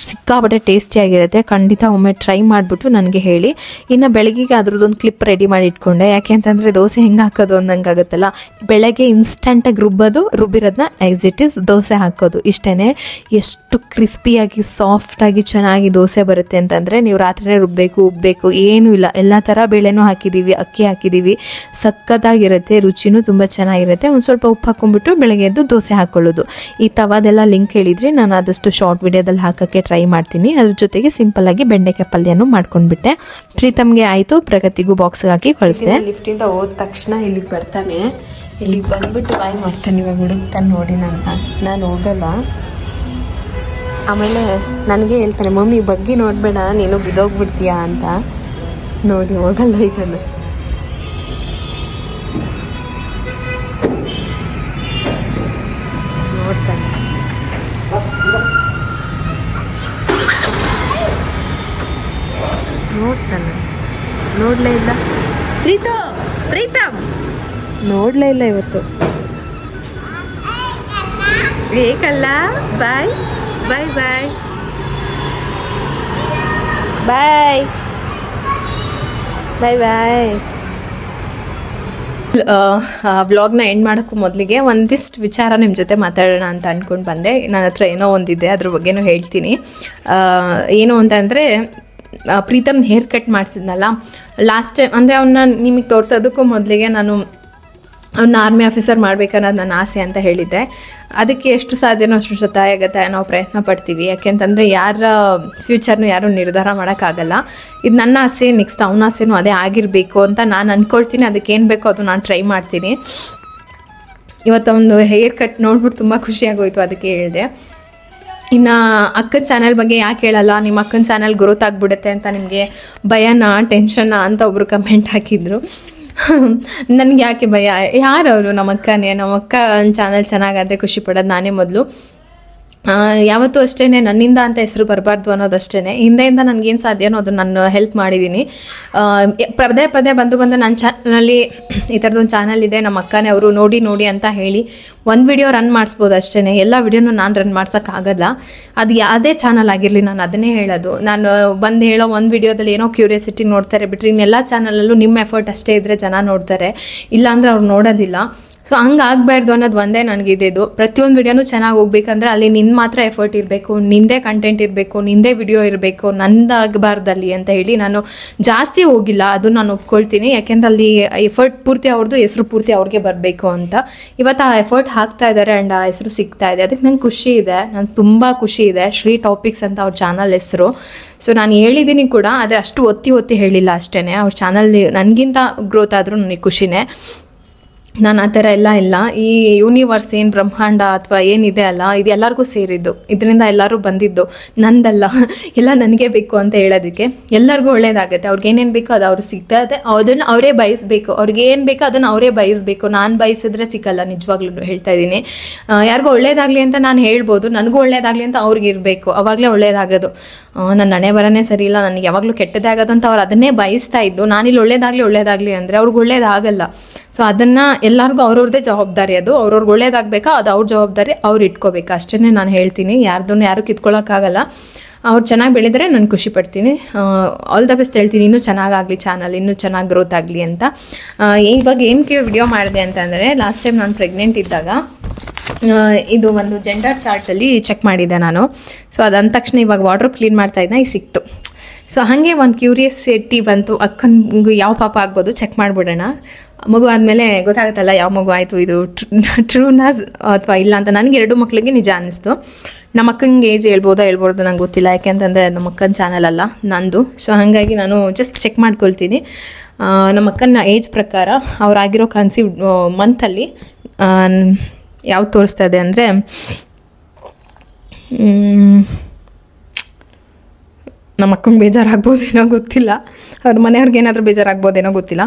S1: ಸಿಕ್ಕಾಪಟ್ಟೆ ಟೇಸ್ಟಿಯಾಗಿರುತ್ತೆ. ಖಂಡಿತ ಒಮ್ಮೆ ಟ್ರೈ ಮಾಡಿಬಿಟ್ಟು ನನಗೆ ಹೇಳಿ. ಇನ್ನು ಬೆಳಗ್ಗೆಗೆ ಅದ್ರದ್ದೊಂದು ಕ್ಲಿಪ್ ರೆಡಿ ಮಾಡಿ ಇಟ್ಕೊಂಡೆ. ಯಾಕೆ ಅಂತಂದರೆ ದೋಸೆ ಹೆಂಗೆ ಹಾಕೋದು ಅಂದಂಗಾಗುತ್ತಲ್ಲ, ಬೆಳಗ್ಗೆ ಇನ್ಸ್ಟಂಟಾಗಿ ರುಬ್ಬಿರೋದನ್ನ ಆ್ಯಸ್ ಇಟ್ ಈಸ್ ದೋಸೆ ಹಾಕೋದು. ಇಷ್ಟೇ. ಎಷ್ಟು ಕ್ರಿಸ್ಪಿಯಾಗಿ ಸಾಫ್ಟಾಗಿ ಚೆನ್ನಾಗಿ ದೋಸೆ ಬರುತ್ತೆ ಅಂತಂದರೆ ನೀವು ರಾತ್ರಿನೇ ರುಬ್ಬಬೇಕು ಏನೂ ಇಲ್ಲ. ಎಲ್ಲ ಥರ ಬೇಳೆನೂ ಹಾಕಿದ್ದೀವಿ, ಅಕ್ಕಿ ಹಾಕಿದ್ದೀವಿ, ಸಖತ್ತಾಗಿರುತ್ತೆ. ರುಚಿನೂ ತುಂಬ ಚೆನ್ನಾಗಿರುತ್ತೆ. ಒಂದು ಸ್ವಲ್ಪ ಉಪ್ಪು ಹಾಕ್ಕೊಂಡ್ಬಿಟ್ಟು ಬೆಳಗ್ಗೆ ಎದ್ದು ದೋಸೆ ಹಾಕ್ಕೊಳ್ಳೋದು. ಈ ತವಾದೆಲ್ಲ ಲಿಂಕ್ ಹೇಳಿದ್ರಿ, ನಾನು ಆದಷ್ಟು ಶಾರ್ಟ್ ವಿಡಿಯೋದಲ್ಲಿ ಹಾಕೋಕ್ಕೆ ಟ್ರೈ ಮಾಡ್ತೀನಿ. ಅದ್ರ ಜೊತೆಗೆ ಸಿಂಪಲ್ಲಾಗಿ ಬೆಂಡೆಕಾಯಿ ಪಲ್ಯನೂ ಮಾಡ್ಕೊಂಡ್ಬಿಟ್ಟೆ. ಪ್ರೀತಮ್ಗೆ ಆಯಿತು, ಪ್ರಗತಿಗೂ ಬಾಕ್ಸ್ಗೆ ಹಾಕಿ ಕಳಿಸಿದೆ. ಲಿಫ್ಟಿಂದ ಹೋದ ತಕ್ಷಣ ಇಲ್ಲಿಗೆ ಬರ್ತಾನೆ. ಇಲ್ಲಿಗೆ ಬಂದ್ಬಿಟ್ಟು ಬಾಯ್ ಮಾಡ್ತಾನೆ. ಇವಾಗ ಹುಡುಕ್ತಾನೆ ನೋಡಿ ನಾನು ಹೋಗಲ್ಲ. ಆಮೇಲೆ ನನಗೆ ಹೇಳ್ತಾನೆ, ಮಮ್ಮಿ ಬಗ್ಗೆ ನೋಡಬೇಡ ನೀನು ಬಿದ್ದೋಗ್ಬಿಡ್ತೀಯಾ ಅಂತ. ನೋಡಿ ಹೋಗಲ್ಲ ಈಗ ನೋಡ್ತಾನೆ. ನೋಡಲೇ ಇಲ್ಲ ಪ್ರೀತಮ್ ನೋಡಲೇ ಇಲ್ಲ ಇವತ್ತು. ಏಕಲ್ಲ ಬಾಯ್ ಬಾಯ್ ಬಾಯ್ ಬಾಯ್ ಬಾಯ್ ಬಾಯ್. ವ್ಲಾಗ್ನ ಎಂಡ್ ಮಾಡೋಕ್ಕೂ ಮೊದಲಿಗೆ ಒಂದಿಷ್ಟು ವಿಚಾರ ನಿಮ್ಮ ಜೊತೆ ಮಾತಾಡೋಣ ಅಂತ ಅಂದ್ಕೊಂಡು ಬಂದೆ. ನನ್ನ ಹತ್ರ ಏನೋ ಒಂದಿದೆ, ಅದ್ರ ಬಗ್ಗೆನೂ ಹೇಳ್ತೀನಿ. ಏನು ಅಂತಂದರೆ, ಪ್ರೀತಮ್ ಹೇರ್ ಕಟ್ ಮಾಡಿಸಿದ್ನಲ್ಲ ಲಾಸ್ಟ್ ಟೈಮ್, ಅಂದರೆ ಅವನ್ನ ನಿಮಗೆ ತೋರಿಸೋದಕ್ಕೂ ಮೊದಲಿಗೆ ನಾನು ಅವ್ನ ಆರ್ಮಿ ಆಫೀಸರ್ ಮಾಡ್ಬೇಕನ್ನೋದು ನನ್ನ ಆಸೆ ಅಂತ ಹೇಳಿದ್ದೆ. ಅದಕ್ಕೆ ಎಷ್ಟು ಸಾಧ್ಯನೋ ಅಷ್ಟು ಶತಾಯಗತಾಯ ನಾವು ಪ್ರಯತ್ನ ಪಡ್ತೀವಿ. ಯಾಕೆಂತಂದರೆ ಯಾರ ಫ್ಯೂಚರ್ನು ಯಾರೂ ನಿರ್ಧಾರ ಮಾಡೋಕ್ಕಾಗಲ್ಲ. ಇದು ನನ್ನ ಆಸೆ, ನೆಕ್ಸ್ಟ್ ಅವನ ಆಸೆನೂ ಅದೇ ಆಗಿರಬೇಕು ಅಂತ ನಾನು ಅಂದ್ಕೊಳ್ತೀನಿ. ಅದಕ್ಕೇನು ಬೇಕೋ ಅದು ನಾನು ಟ್ರೈ ಮಾಡ್ತೀನಿ. ಇವತ್ತೊಂದು ಹೇರ್ ಕಟ್ ನೋಡ್ಬಿಟ್ಟು ತುಂಬ ಖುಷಿಯಾಗೋಯ್ತು, ಅದಕ್ಕೆ ಹೇಳಿದೆ. ಇನ್ನು ಅಕ್ಕನ ಚಾನಲ್ ಬಗ್ಗೆ ಯಾಕೆ ಹೇಳಲ್ಲ, ನಿಮ್ಮ ಅಕ್ಕನ ಚಾನಲ್ ಗ್ರೋತ್ ಆಗಿಬಿಡುತ್ತೆ ಅಂತ ನಿಮಗೆ ಭಯನಾ ಟೆನ್ಷನ್ನ ಅಂತ ಒಬ್ಬರು ಕಮೆಂಟ್ ಹಾಕಿದ್ರು. ನನಗೆ ಯಾಕೆ ಭಯ, ಯಾರವರು? ನಮ್ಮ ಅಕ್ಕನೇ. ನಮ್ಮ ಅಕ್ಕ ಚಾನಲ್ ಚೆನ್ನಾಗಾದರೆ ಖುಷಿ ಪಡೋದು ನಾನೇ ಮೊದಲು. ಯಾವತ್ತೂ ಅಷ್ಟೇ ನನ್ನಿಂದ ಅಂತ ಹೆಸರು ಬರಬಾರ್ದು ಅನ್ನೋದಷ್ಟೇ. ಹಿಂದೆಯಿಂದ ನನಗೇನು ಸಾಧ್ಯನೋ ಅದನ್ನು ನಾನು ಹೆಲ್ಪ್ ಮಾಡಿದ್ದೀನಿ. ಪದೇ ಬಂದು ನನ್ನ ಚಾನಲಲ್ಲಿ ಈ ಥರದೊಂದು ಚಾನಲ್ ಇದೆ, ನಮ್ಮ ಅಕ್ಕನೇ ಅವರು ನೋಡಿ ಅಂತ ಹೇಳಿ ಒಂದು ವಿಡಿಯೋ ರನ್ ಮಾಡಿಸ್ಬೋದು ಅಷ್ಟೇ. ಎಲ್ಲ ವಿಡಿಯೋನೂ ನಾನು ರನ್ ಮಾಡ್ಸೋಕ್ಕಾಗಲ್ಲ. ಅದು ಯಾವುದೇ ಚಾನಲ್ ಆಗಿರಲಿ ನಾನು ಅದನ್ನೇ ಹೇಳೋದು. ನಾನು ಬಂದು ಹೇಳೋ ಒಂದು ವಿಡಿಯೋದಲ್ಲಿ ಏನೋ ಕ್ಯೂರಿಯಾಸಿಟಿ ನೋಡ್ತಾರೆ ಬಿಟ್ಟರೆ ಇನ್ನೆಲ್ಲ ಚಾನಲಲ್ಲೂ ನಿಮ್ಮ ಎಫರ್ಟ್ ಅಷ್ಟೇ ಇದ್ದರೆ ಜನ ನೋಡ್ತಾರೆ, ಇಲ್ಲಾಂದ್ರೆ ಅವ್ರು ನೋಡೋದಿಲ್ಲ. ಸೊ ಹಂಗೆ ಆಗಬಾರ್ದು ಅನ್ನೋದು ಒಂದೇ ನನಗಿದ್ದು. ಪ್ರತಿಯೊಂದು ವಿಡಿಯೋನೂ ಚೆನ್ನಾಗಿ ಹೋಗ್ಬೇಕಂದ್ರೆ ಅಲ್ಲಿ ನಿನ್ನ ಮಾತ್ರ ಎಫರ್ಟ್ ಇರಬೇಕು, ನಿಂದೇ ಕಂಟೆಂಟ್ ಇರಬೇಕು, ನಿಂದೇ ವಿಡಿಯೋ ಇರಬೇಕು, ನಂದಾಗಬಾರ್ದಲ್ಲಿ ಅಂತ ಹೇಳಿ ನಾನು ಜಾಸ್ತಿ ಹೋಗಿಲ್ಲ. ಅದು ನಾನು ಒಪ್ಕೊಳ್ತೀನಿ. ಯಾಕೆಂದ್ರೆ ಅಲ್ಲಿ ಎಫರ್ಟ್ ಪೂರ್ತಿ ಅವ್ರದ್ದು, ಹೆಸರು ಪೂರ್ತಿ ಅವ್ರಿಗೆ ಬರಬೇಕು ಅಂತ. ಇವತ್ತು ಆ ಎಫರ್ಟ್ ಹಾಕ್ತಾ ಇದ್ದಾರೆ ಆ್ಯಂಡ್ ಆ ಹೆಸರು ಸಿಗ್ತಾ ಇದೆ. ಅದಕ್ಕೆ ನಂಗೆ ಖುಷಿ ಇದೆ, ನಂಗೆ ತುಂಬ ಖುಷಿ ಇದೆ. ಶ್ರೀ ಟಾಪಿಕ್ಸ್ ಅಂತ ಅವ್ರ ಚಾನಲ್ ಹೆಸರು. ಸೊ ನಾನು ಹೇಳಿದ್ದೀನಿ ಕೂಡ, ಆದರೆ ಅಷ್ಟು ಒತ್ತಿ ಹೇಳಿಲ್ಲ ಅಷ್ಟೇ. ಅವ್ರ ಚಾನಲ್ ನನಗಿಂತ ಗ್ರೋತ್ ಆದರೂ ನನಗೆ ಖುಷಿನೇ. ನಾನು ಆ ಥರ ಎಲ್ಲ ಇಲ್ಲ. ಈ ಯೂನಿವರ್ಸ್ ಏನು ಬ್ರಹ್ಮಾಂಡ ಅಥವಾ ಏನಿದೆ ಅಲ್ಲ, ಇದು ಎಲ್ಲರಿಗೂ ಸೇರಿದ್ದು, ಇದರಿಂದ ಎಲ್ಲರೂ ಬಂದಿದ್ದು, ನಂದಲ್ಲ, ಎಲ್ಲ ನನಗೆ ಬೇಕು ಅಂತ ಹೇಳೋದಕ್ಕೆ. ಎಲ್ಲರಿಗೂ ಒಳ್ಳೇದಾಗುತ್ತೆ. ಅವ್ರಿಗೆ ಏನೇನು ಬೇಕೋ ಅದು ಅವ್ರಿಗೆ ಸಿಗ್ತದೆ, ಅದನ್ನು ಅವರೇ ಬಯಸಬೇಕು. ಅವ್ರಿಗೆ ಏನು ಬೇಕೋ ಅದನ್ನು ಅವರೇ ಬಯಸಬೇಕು. ನಾನು ಬಯಸಿದ್ರೆ ಸಿಕ್ಕಲ್ಲ, ನಿಜವಾಗ್ಲೂ ಹೇಳ್ತಾ ಇದ್ದೀನಿ. ಯಾರಿಗೂ ಒಳ್ಳೇದಾಗಲಿ ಅಂತ ನಾನು ಹೇಳ್ಬೋದು, ನನಗೂ ಒಳ್ಳೇದಾಗಲಿ ಅಂತ ಅವ್ರಿಗೆ ಇರಬೇಕು, ಅವಾಗಲೇ ಒಳ್ಳೇದಾಗೋದು. ನನ್ನ ಹಣೆ ಬರನೇ ಸರಿ ಇಲ್ಲ, ನನಗೆ ಯಾವಾಗಲೂ ಕೆಟ್ಟದೇ ಆಗೋದಂತ ಅವ್ರು ಅದನ್ನೇ ಬಯಸ್ತಾ ಇದ್ದು, ನಾನಿಲ್ಲಿ ಒಳ್ಳೇದಾಗಲಿ ಅಂದರೆ ಅವ್ರಿಗೆ ಒಳ್ಳೇದಾಗಲ್ಲ. ಸೊ ಅದನ್ನು ಎಲ್ಲರಿಗೂ ಅವ್ರವ್ರದ್ದೇ ಜವಾಬ್ದಾರಿ, ಅದು ಅವ್ರವ್ರಿಗೆ ಒಳ್ಳೇದಾಗಬೇಕಾ, ಅದು ಅವ್ರ ಜವಾಬ್ದಾರಿ ಅವ್ರು ಇಟ್ಕೋಬೇಕು, ಅಷ್ಟೇ ನಾನು ಹೇಳ್ತೀನಿ. ಯಾರು ಕಿತ್ಕೊಳ್ಳೋಕ್ಕಾಗಲ್ಲ. ಅವ್ರು ಚೆನ್ನಾಗಿ ಬೆಳೆದರೆ ನಾನು ಖುಷಿ ಪಡ್ತೀನಿ. ಆಲ್ ದ ಬೆಸ್ಟ್ ಹೇಳ್ತೀನಿ. ಇನ್ನೂ ಚೆನ್ನಾಗಾಗಲಿ ಚಾನಲ್, ಇನ್ನೂ ಚೆನ್ನಾಗಿ ಗ್ರೋತ್ ಆಗಲಿ ಅಂತ. ಇವಾಗ ಏನಕ್ಕೆ ವಿಡಿಯೋ ಮಾಡಿದೆ ಅಂತಂದರೆ, ಲಾಸ್ಟ್ ಟೈಮ್ ನಾನು ಪ್ರೆಗ್ನೆಂಟ್ ಇದ್ದಾಗ ಇದು ಒಂದು ಜೆಂಡರ್ ಚಾರ್ಟಲ್ಲಿ ಚೆಕ್ ಮಾಡಿದ್ದೆ ನಾನು. ಸೊ ಅದಂದ ತಕ್ಷಣ ಇವಾಗ ವಾರ್ಡ್ರೋಬ್ ಕ್ಲೀನ್ ಮಾಡ್ತಾಯಿದ್ದೆ, ಈಗ ಸಿಕ್ತು. ಸೊ ಹಾಗೆ ಒಂದು ಕ್ಯೂರಿಯಸಿಟಿ ಬಂತು, ಅಕ್ಕನಿಗೂ ಯಾವ ಪಾಪ ಆಗ್ಬೋದು ಚೆಕ್ ಮಾಡಿಬಿಡೋಣ. ಮಗು ಆದಮೇಲೆ ಗೊತ್ತಾಗುತ್ತಲ್ಲ ಯಾವ ಮಗು ಆಯಿತು, ಇದು ಟ್ರೂನಾ ಅಥವಾ ಇಲ್ಲ ಅಂತ. ನನಗೆ 2 ಮಕ್ಳಿಗೆ ನಿಜ ಅನ್ನಿಸ್ತು. ನಮ್ಮ ಅಕ್ಕಂಗೆ ಏಜ್ ಹೇಳ್ಬೋದು ನಂಗೆ ಗೊತ್ತಿಲ್ಲ, ಯಾಕೆಂತಂದರೆ ನಮ್ಮ ಅಕ್ಕನ ಚಾನಲ್ ಅಲ್ಲ ನಂದು. ಸೊ ಹಾಗಾಗಿ ನಾನು ಜಸ್ಟ್ ಚೆಕ್ ಮಾಡ್ಕೊಳ್ತೀನಿ. ನಮ್ಮ ಅಕ್ಕನ ಏಜ್ ಪ್ರಕಾರ ಅವರಾಗಿರೋ ಕನ್ಸೀವ್ ಮಂತಲ್ಲಿ ಯಾವ್ದು ತೋರಿಸ್ತಾ ಇದೆ ಅಂದರೆ, ನಮ್ಮ ಅಕ್ಕಂಗೆ ಬೇಜಾರಾಗ್ಬೋದೇನೋ ಗೊತ್ತಿಲ್ಲ, ಅವ್ರ ಮನೆಯವ್ರಿಗೆ ಏನಾದರೂ ಬೇಜಾರಾಗ್ಬೋದೇನೋ ಗೊತ್ತಿಲ್ಲ.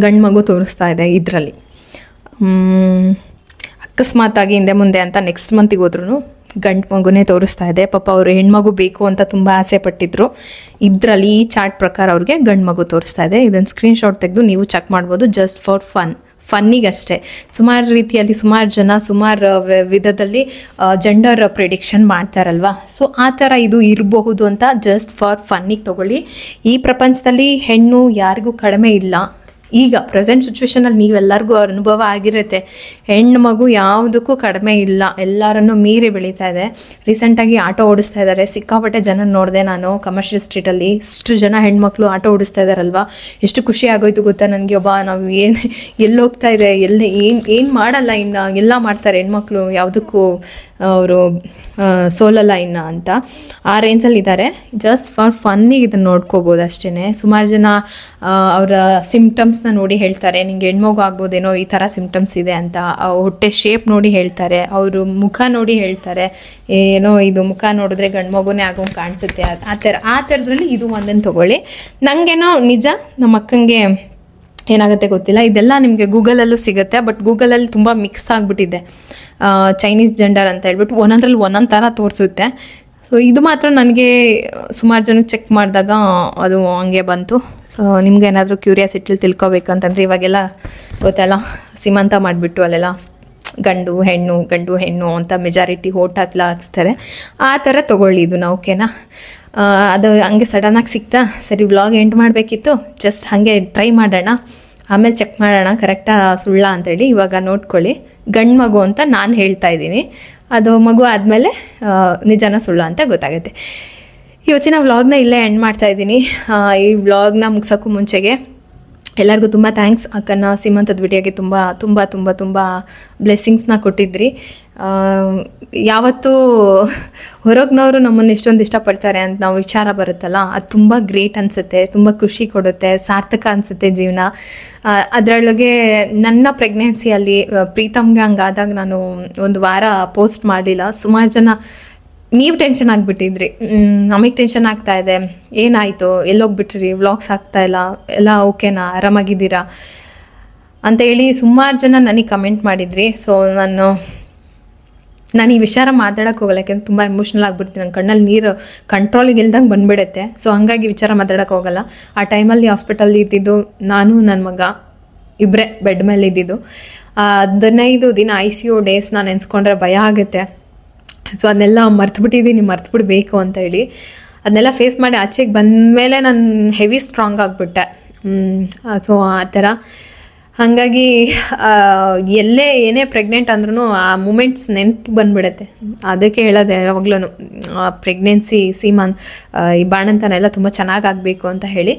S1: ಗಂಡು ಮಗು ತೋರಿಸ್ತಾ ಇದೆ ಇದರಲ್ಲಿ. ಅಕಸ್ಮಾತಾಗಿ ಹಿಂದೆ ಮುಂದೆ ಅಂತ ನೆಕ್ಸ್ಟ್ ಮಂತಿಗೆ ಹೋದ್ರೂ ಗಂಡು ಮಗುನೇ ತೋರಿಸ್ತಾ ಇದೆ. ಪಾಪ ಅವರು ಹೆಣ್ಮಗು ಬೇಕು ಅಂತ ತುಂಬ ಆಸೆ ಪಟ್ಟಿದ್ರು. ಇದರಲ್ಲಿ ಈ ಚಾರ್ಟ್ ಪ್ರಕಾರ ಅವ್ರಿಗೆ ಗಂಡು ಮಗು ತೋರಿಸ್ತಾ ಇದೆ. ಇದನ್ನು ಸ್ಕ್ರೀನ್ಶಾಟ್ ತೆಗೆದು ನೀವು ಚೆಕ್ ಮಾಡ್ಬೋದು, ಜಸ್ಟ್ ಫಾರ್ ಫನ್ನಿಗಷ್ಟೇ. ಸುಮಾರು ರೀತಿಯಲ್ಲಿ ಸುಮಾರು ಜನ ಸುಮಾರು ವಿಧದಲ್ಲಿ ಜೆಂಡರ್ ಪ್ರಿಡಿಕ್ಷನ್ ಮಾಡ್ತಾರಲ್ವ. ಸೊ ಆ ಥರ ಇದು ಇರಬಹುದು ಅಂತ ಜಸ್ಟ್ ಫಾರ್ ಫನ್ನಿಗೆ ತೊಗೊಳ್ಳಿ. ಈ ಪ್ರಪಂಚದಲ್ಲಿ ಹೆಣ್ಣು ಯಾರಿಗೂ ಕಡಿಮೆ ಇಲ್ಲ. ಈಗ ಪ್ರೆಸೆಂಟ್ ಸಿಚುವೇಶನಲ್ಲಿ ನೀವೆಲ್ಲರಿಗೂ ಅನುಭವ ಆಗಿರುತ್ತೆ, ಹೆಣ್ಣು ಮಗು ಯಾವುದಕ್ಕೂ ಕಡಿಮೆ ಇಲ್ಲ, ಎಲ್ಲರನ್ನೂ ಮೀರಿ ಬೆಳೀತಾ ಇದೆ. ರೀಸೆಂಟಾಗಿ ಆಟೋ ಓಡಿಸ್ತಾ ಇದ್ದಾರೆ, ಸಿಕ್ಕಾಪಟ್ಟೆ ಜನ ನೋಡಿದೆ ನಾನು ಕಮರ್ಷಿಯಲ್ ಸ್ಟ್ರೀಟಲ್ಲಿ. ಇಷ್ಟು ಜನ ಹೆಣ್ಮಕ್ಳು ಆಟೋ ಓಡಿಸ್ತಾ ಇದ್ದಾರಲ್ವ, ಎಷ್ಟು ಖುಷಿ ಆಗೋಯ್ತು ಗೊತ್ತಾ ನನಗೆ. ನಾವು ಎಲ್ಲಿ ಹೋಗ್ತಾ ಇದೆ, ಏನು ಮಾಡಲ್ಲ, ಇನ್ನು ಎಲ್ಲ ಮಾಡ್ತಾರೆ ಹೆಣ್ಮಕ್ಳು, ಯಾವುದಕ್ಕೂ ಅವರು ಸೋಲಲ್ಲ ಇನ್ನು ಅಂತ ಆ ರೇಂಜಲ್ಲಿ ಇದ್ದಾರೆ. ಜಸ್ಟ್ ಫಾರ್ ಫನ್ನಿಗೆ ಇದನ್ನು ನೋಡ್ಕೋಬೋದು ಅಷ್ಟೇ. ಸುಮಾರು ಜನ ಅವರ ಸಿಮ್ಟಮ್ಸ್ನ ನೋಡಿ ಹೇಳ್ತಾರೆ, ನಿಂಗೆ ಹೆಣ್ಮಗು ಆಗ್ಬೋದೇನೋ, ಈ ಥರ ಸಿಮ್ಟಮ್ಸ್ ಇದೆ ಅಂತ. ಹೊಟ್ಟೆ ಶೇಪ್ ನೋಡಿ ಹೇಳ್ತಾರೆ, ಅವರು ಮುಖ ನೋಡಿ ಹೇಳ್ತಾರೆ, ಏನೋ ಇದು ಮುಖ ನೋಡಿದ್ರೆ ಗಂಡು ಮಗುನೇ ಆಗೋಂಗೆ ಕಾಣಿಸುತ್ತೆ, ಆ ಥರದ್ರಲ್ಲಿ ಇದು ಒಂದನ್ನು ತೊಗೊಳ್ಳಿ. ನನಗೇನೋ ನಿಜ ನಮ್ಮ ಅಕ್ಕಂಗೆ ಏನಾಗುತ್ತೆ ಗೊತ್ತಿಲ್ಲ. ಇದೆಲ್ಲ ನಿಮಗೆ ಗೂಗಲಲ್ಲೂ ಸಿಗುತ್ತೆ, ಬಟ್ ಗೂಗಲಲ್ಲಿ ತುಂಬ ಮಿಕ್ಸ್ ಆಗಿಬಿಟ್ಟಿದೆ. ಚೈನೀಸ್ ಜೆಂಡರ್ ಅಂತ ಹೇಳ್ಬಿಟ್ಟು ಒಂದೊಂದ್ರಲ್ಲಿ ಒಂದೊಂದು ಥರ ತೋರಿಸುತ್ತೆ. ಸೊ ಇದು ಮಾತ್ರ ನನಗೆ ಸುಮಾರು ಜನಕ್ಕೆ ಚೆಕ್ ಮಾಡಿದಾಗ ಅದು ಹಂಗೆ ಬಂತು. ಸೊ ನಿಮ್ಗೆ ಏನಾದರೂ ಕ್ಯೂರಿಯಾಸಿಟಿಲಿ ತಿಳ್ಕೊಬೇಕಂತಂದರೆ, ಇವಾಗೆಲ್ಲ ಗೊತ್ತಲ್ಲ, ಸೀಮಂತ ಮಾಡಿಬಿಟ್ಟು ಅಲ್ಲೆಲ್ಲ ಗಂಡು ಹೆಣ್ಣು ಅಂತ ಮೆಜಾರಿಟಿ ಓಟ್ ಹಾಕ್ಸ್ತಾರೆ. ಆ ಥರ ತೊಗೊಳ್ಳಿ ಇದನ್ನ, ಓಕೆನಾ. ಅದು ಹಂಗೆ ಸಡನ್ನಾಗಿ ಸಿಕ್ತಾ, ಸರಿ ವ್ಲಾಗ್ ಎಂಡ್ ಮಾಡಬೇಕಿತ್ತು, ಜಸ್ಟ್ ಹಾಗೆ ಟ್ರೈ ಮಾಡೋಣ, ಆಮೇಲೆ ಚೆಕ್ ಮಾಡೋಣ ಕರೆಕ್ಟಾ ಸುಳ್ಳ ಅಂತೇಳಿ. ಇವಾಗ ನೋಡ್ಕೊಳ್ಳಿ, ಗಂಡು ಮಗು ಅಂತ ನಾನು ಹೇಳ್ತಾ ಇದ್ದೀನಿ, ಅದು ಮಗು ಆದಮೇಲೆ ನಿಜನ ಸುಳ್ಳ ಅಂತ ಗೊತ್ತಾಗುತ್ತೆ. ಇವತ್ತಿನ ವ್ಲಾಗ್ನ ಇಲ್ಲೇ ಎಂಡ್ ಮಾಡ್ತಾಯಿದ್ದೀನಿ. ಈ ವ್ಲಾಗ್ನ ಮುಗ್ಸೋಕ್ಕೂ ಮುಂಚೆಗೆ ಎಲ್ಲರಿಗೂ ತುಂಬ ಥ್ಯಾಂಕ್ಸ್. ಅಕ್ಕನ ಸೀಮಂತದ ವಿಡಿಯೋಗೆ ತುಂಬ ತುಂಬ ತುಂಬ ತುಂಬ ಬ್ಲೆಸ್ಸಿಂಗ್ಸ್ನ ಕೊಟ್ಟಿದ್ರಿ. ಯಾವತ್ತೂ ಹೊರಗಿನವರು ನಮ್ಮನ್ನು ಎಷ್ಟೊಂದು ಇಷ್ಟಪಡ್ತಾರೆ ಅಂತ ನಾವು ವಿಚಾರ ಬರುತ್ತಲ್ಲ, ಅದು ತುಂಬ ಗ್ರೇಟ್ ಅನಿಸುತ್ತೆ, ತುಂಬ ಖುಷಿ ಕೊಡುತ್ತೆ, ಸಾರ್ಥಕ ಅನಿಸುತ್ತೆ ಜೀವನ. ಅದರೊಳಗೆ ನನ್ನ ಪ್ರೆಗ್ನೆನ್ಸಿಯಲ್ಲಿ ಪ್ರೀತಮ್ಗೆ ಹಂಗಾದಾಗ ನಾನು ಒಂದು ವಾರ ಪೋಸ್ಟ್ ಮಾಡಲಿಲ್ಲ. ಸುಮಾರು ಜನ ನೀವು ಟೆನ್ಷನ್ ಆಗಿಬಿಟ್ಟಿದ್ರಿ, ನಮಗೆ ಟೆನ್ಷನ್ ಆಗ್ತಾ ಇದೆ, ಏನಾಯಿತು, ಎಲ್ಲೋಗ್ಬಿಟ್ರಿ, ವ್ಲಾಗ್ಸ್ ಆಗ್ತಾಯಿಲ್ಲ, ಎಲ್ಲ ಓಕೆನಾ, ಆರಾಮಾಗಿದ್ದೀರಾ ಅಂತೇಳಿ ಸುಮಾರು ಜನ ನನಗೆ ಕಮೆಂಟ್ ಮಾಡಿದ್ರಿ. ಸೊ ನಾನು ಈ ವಿಚಾರ ಮಾತಾಡೋಕ್ಕೆ ಹೋಗಲ್ಲ, ಯಾಕೆಂದ್ರೆ ತುಂಬ ಎಮೋಷ್ನಲ್ ಆಗಿಬಿಡ್ತೀನಿ, ನನ್ನ ಕಣ್ಣಲ್ಲಿ ನೀರು ಕಂಟ್ರೋಲಿಗೆ ಇಲ್ದಂಗೆ ಬಂದುಬಿಡುತ್ತೆ. ಸೊ ಹಂಗಾಗಿ ವಿಚಾರ ಮಾತಾಡೋಕ್ಕೆ ಹೋಗಲ್ಲ. ಆ ಟೈಮಲ್ಲಿ ಹಾಸ್ಪಿಟಲ್ ಇದ್ದಿದ್ದು ನಾನು, ನನ್ನ ಮಗ ಇಬ್ಬರೇ ಬೆಡ್ ಮೇಲೆ ಇದ್ದಿದ್ದು. 15 ದಿನ ICU ಡೇಸ್ ನಾನು ನೆನೆಸ್ಕೊಂಡ್ರೆ ಭಯ ಆಗುತ್ತೆ. ಸೊ ಅದನ್ನೆಲ್ಲ ಮರ್ತುಬಿಡಬೇಕು ಅಂತ ಹೇಳಿ ಅದನ್ನೆಲ್ಲ ಫೇಸ್ ಮಾಡಿ ಆಚೆಗೆ ಬಂದಮೇಲೆ ನಾನು ಹೆವಿ ಸ್ಟ್ರಾಂಗ್ ಆಗಿಬಿಟ್ಟೆ. ಸೊ ಆ ಥರ ಹಾಗಾಗಿ ಏನೇ ಪ್ರೆಗ್ನೆಂಟ್ ಅಂದ್ರೂ ಆ ಮೂಮೆಂಟ್ಸ್ ನೆನಪು ಬಂದುಬಿಡುತ್ತೆ. ಅದಕ್ಕೆ ಹೇಳೋದೆ ಯಾವಾಗ್ಲೂ ಪ್ರೆಗ್ನೆನ್ಸಿ ಈ ಬಾಣಂತನೆಲ್ಲ ತುಂಬ ಚೆನ್ನಾಗಾಗಬೇಕು ಅಂತ ಹೇಳಿ.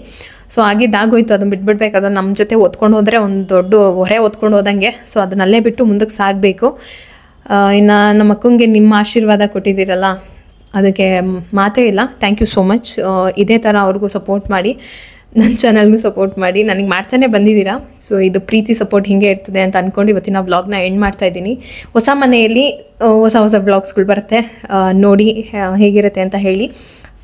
S1: ಸೊ ಆಗಿದ್ದಾಗೋಯ್ತು, ಅದನ್ನು ಬಿಟ್ಬಿಡ್ಬೇಕು, ಅದನ್ನು ನಮ್ಮ ಜೊತೆ ಓದ್ಕೊಂಡು ಹೋದರೆ ಒಂದು ದೊಡ್ಡ ಹೊರೆ ಓದ್ಕೊಂಡು ಹೋದಂಗೆ. ಸೊ ಅದನ್ನಲ್ಲೇ ಬಿಟ್ಟು ಮುಂದಕ್ಕೆ ಸಾಗಬೇಕು. ಇನ್ನು ನಮ್ಮ ಅಕ್ಕಂಗೆ ನಿಮ್ಮ ಆಶೀರ್ವಾದ ಕೊಟ್ಟಿದ್ದೀರಲ್ಲ, ಅದಕ್ಕೆ ಮಾತೇ ಇಲ್ಲ. Thank you so much. ಇದೇ ಥರ ಅವ್ರಿಗೂ ಸಪೋರ್ಟ್ ಮಾಡಿ. ನನ್ನ ಚಾನಲ್ಗೂ ಸಪೋರ್ಟ್ ಮಾಡಿ. ನನಗೆ ಮಾಡ್ತಾನೆ ಬಂದಿದ್ದೀರಾ. ಸೊ ಇದು ಪ್ರೀತಿ ಸಪೋರ್ಟ್ ಹಿಂಗೆ ಇರ್ತದೆ ಅಂತ ಅಂದ್ಕೊಂಡು ಇವತ್ತಿನ ವ್ಲಾಗ್ನ ಎಂಡ್ ಮಾಡ್ತಾ ಇದ್ದೀನಿ. ಹೊಸ ಮನೆಯಲ್ಲಿ ಹೊಸ ಹೊಸ ವ್ಲಾಗ್ಸ್ಗಳು ಬರುತ್ತೆ, ನೋಡಿ ಹೇಗಿರುತ್ತೆ ಅಂತ ಹೇಳಿ.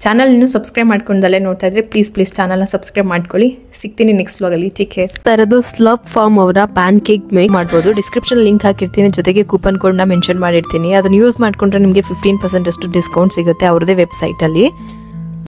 S1: ಚಾನಲ್ ಇನ್ನೂ ಸಬ್ಸ್ಕ್ರೈಬ್ ಮಾಡ್ಕೊಂಡಲ್ಲೇ ನೋಡ್ತಾ ಇದ್ರೆ ಪ್ಲೀಸ್ ಚಾನಲ್ನ ಸಬ್ಸ್ಕ್ರೈಬ್ ಮಾಡ್ಕೊಳ್ಳಿ. ಸಿಗ್ತೀನಿ ನೆಕ್ಸ್ಟ್ ವ್ಲಾಗಲ್ಲಿ. Take care. ಥರದ್ದು ಸ್ಲಬ್ ಫಾರ್ಮ್ ಅವರ ಪ್ಯಾನ್ ಕೇಕ್ ಮೇಕ್ ಮಾಡ್ಬೋದು. ಡಿಸ್ಕ್ರಿಪ್ಷನ್ ಲಿಂಕ್ ಹಾಕಿರ್ತೀನಿ, ಜೊತೆಗೆ ಕೂಪನ್ ಕೋಡ್ನ ಮೆನ್ಷನ್ ಮಾಡಿರ್ತೀನಿ. ಅದನ್ನು ಯೂಸ್ ಮಾಡಿಕೊಂಡ್ರೆ ನಿಮಗೆ 15% ಅಷ್ಟು ಡಿಸ್ಕೌಂಟ್ ಸಿಗುತ್ತೆ ಅವ್ರದ್ದೇ ವೆಬ್ಸೈಟಲ್ಲಿ.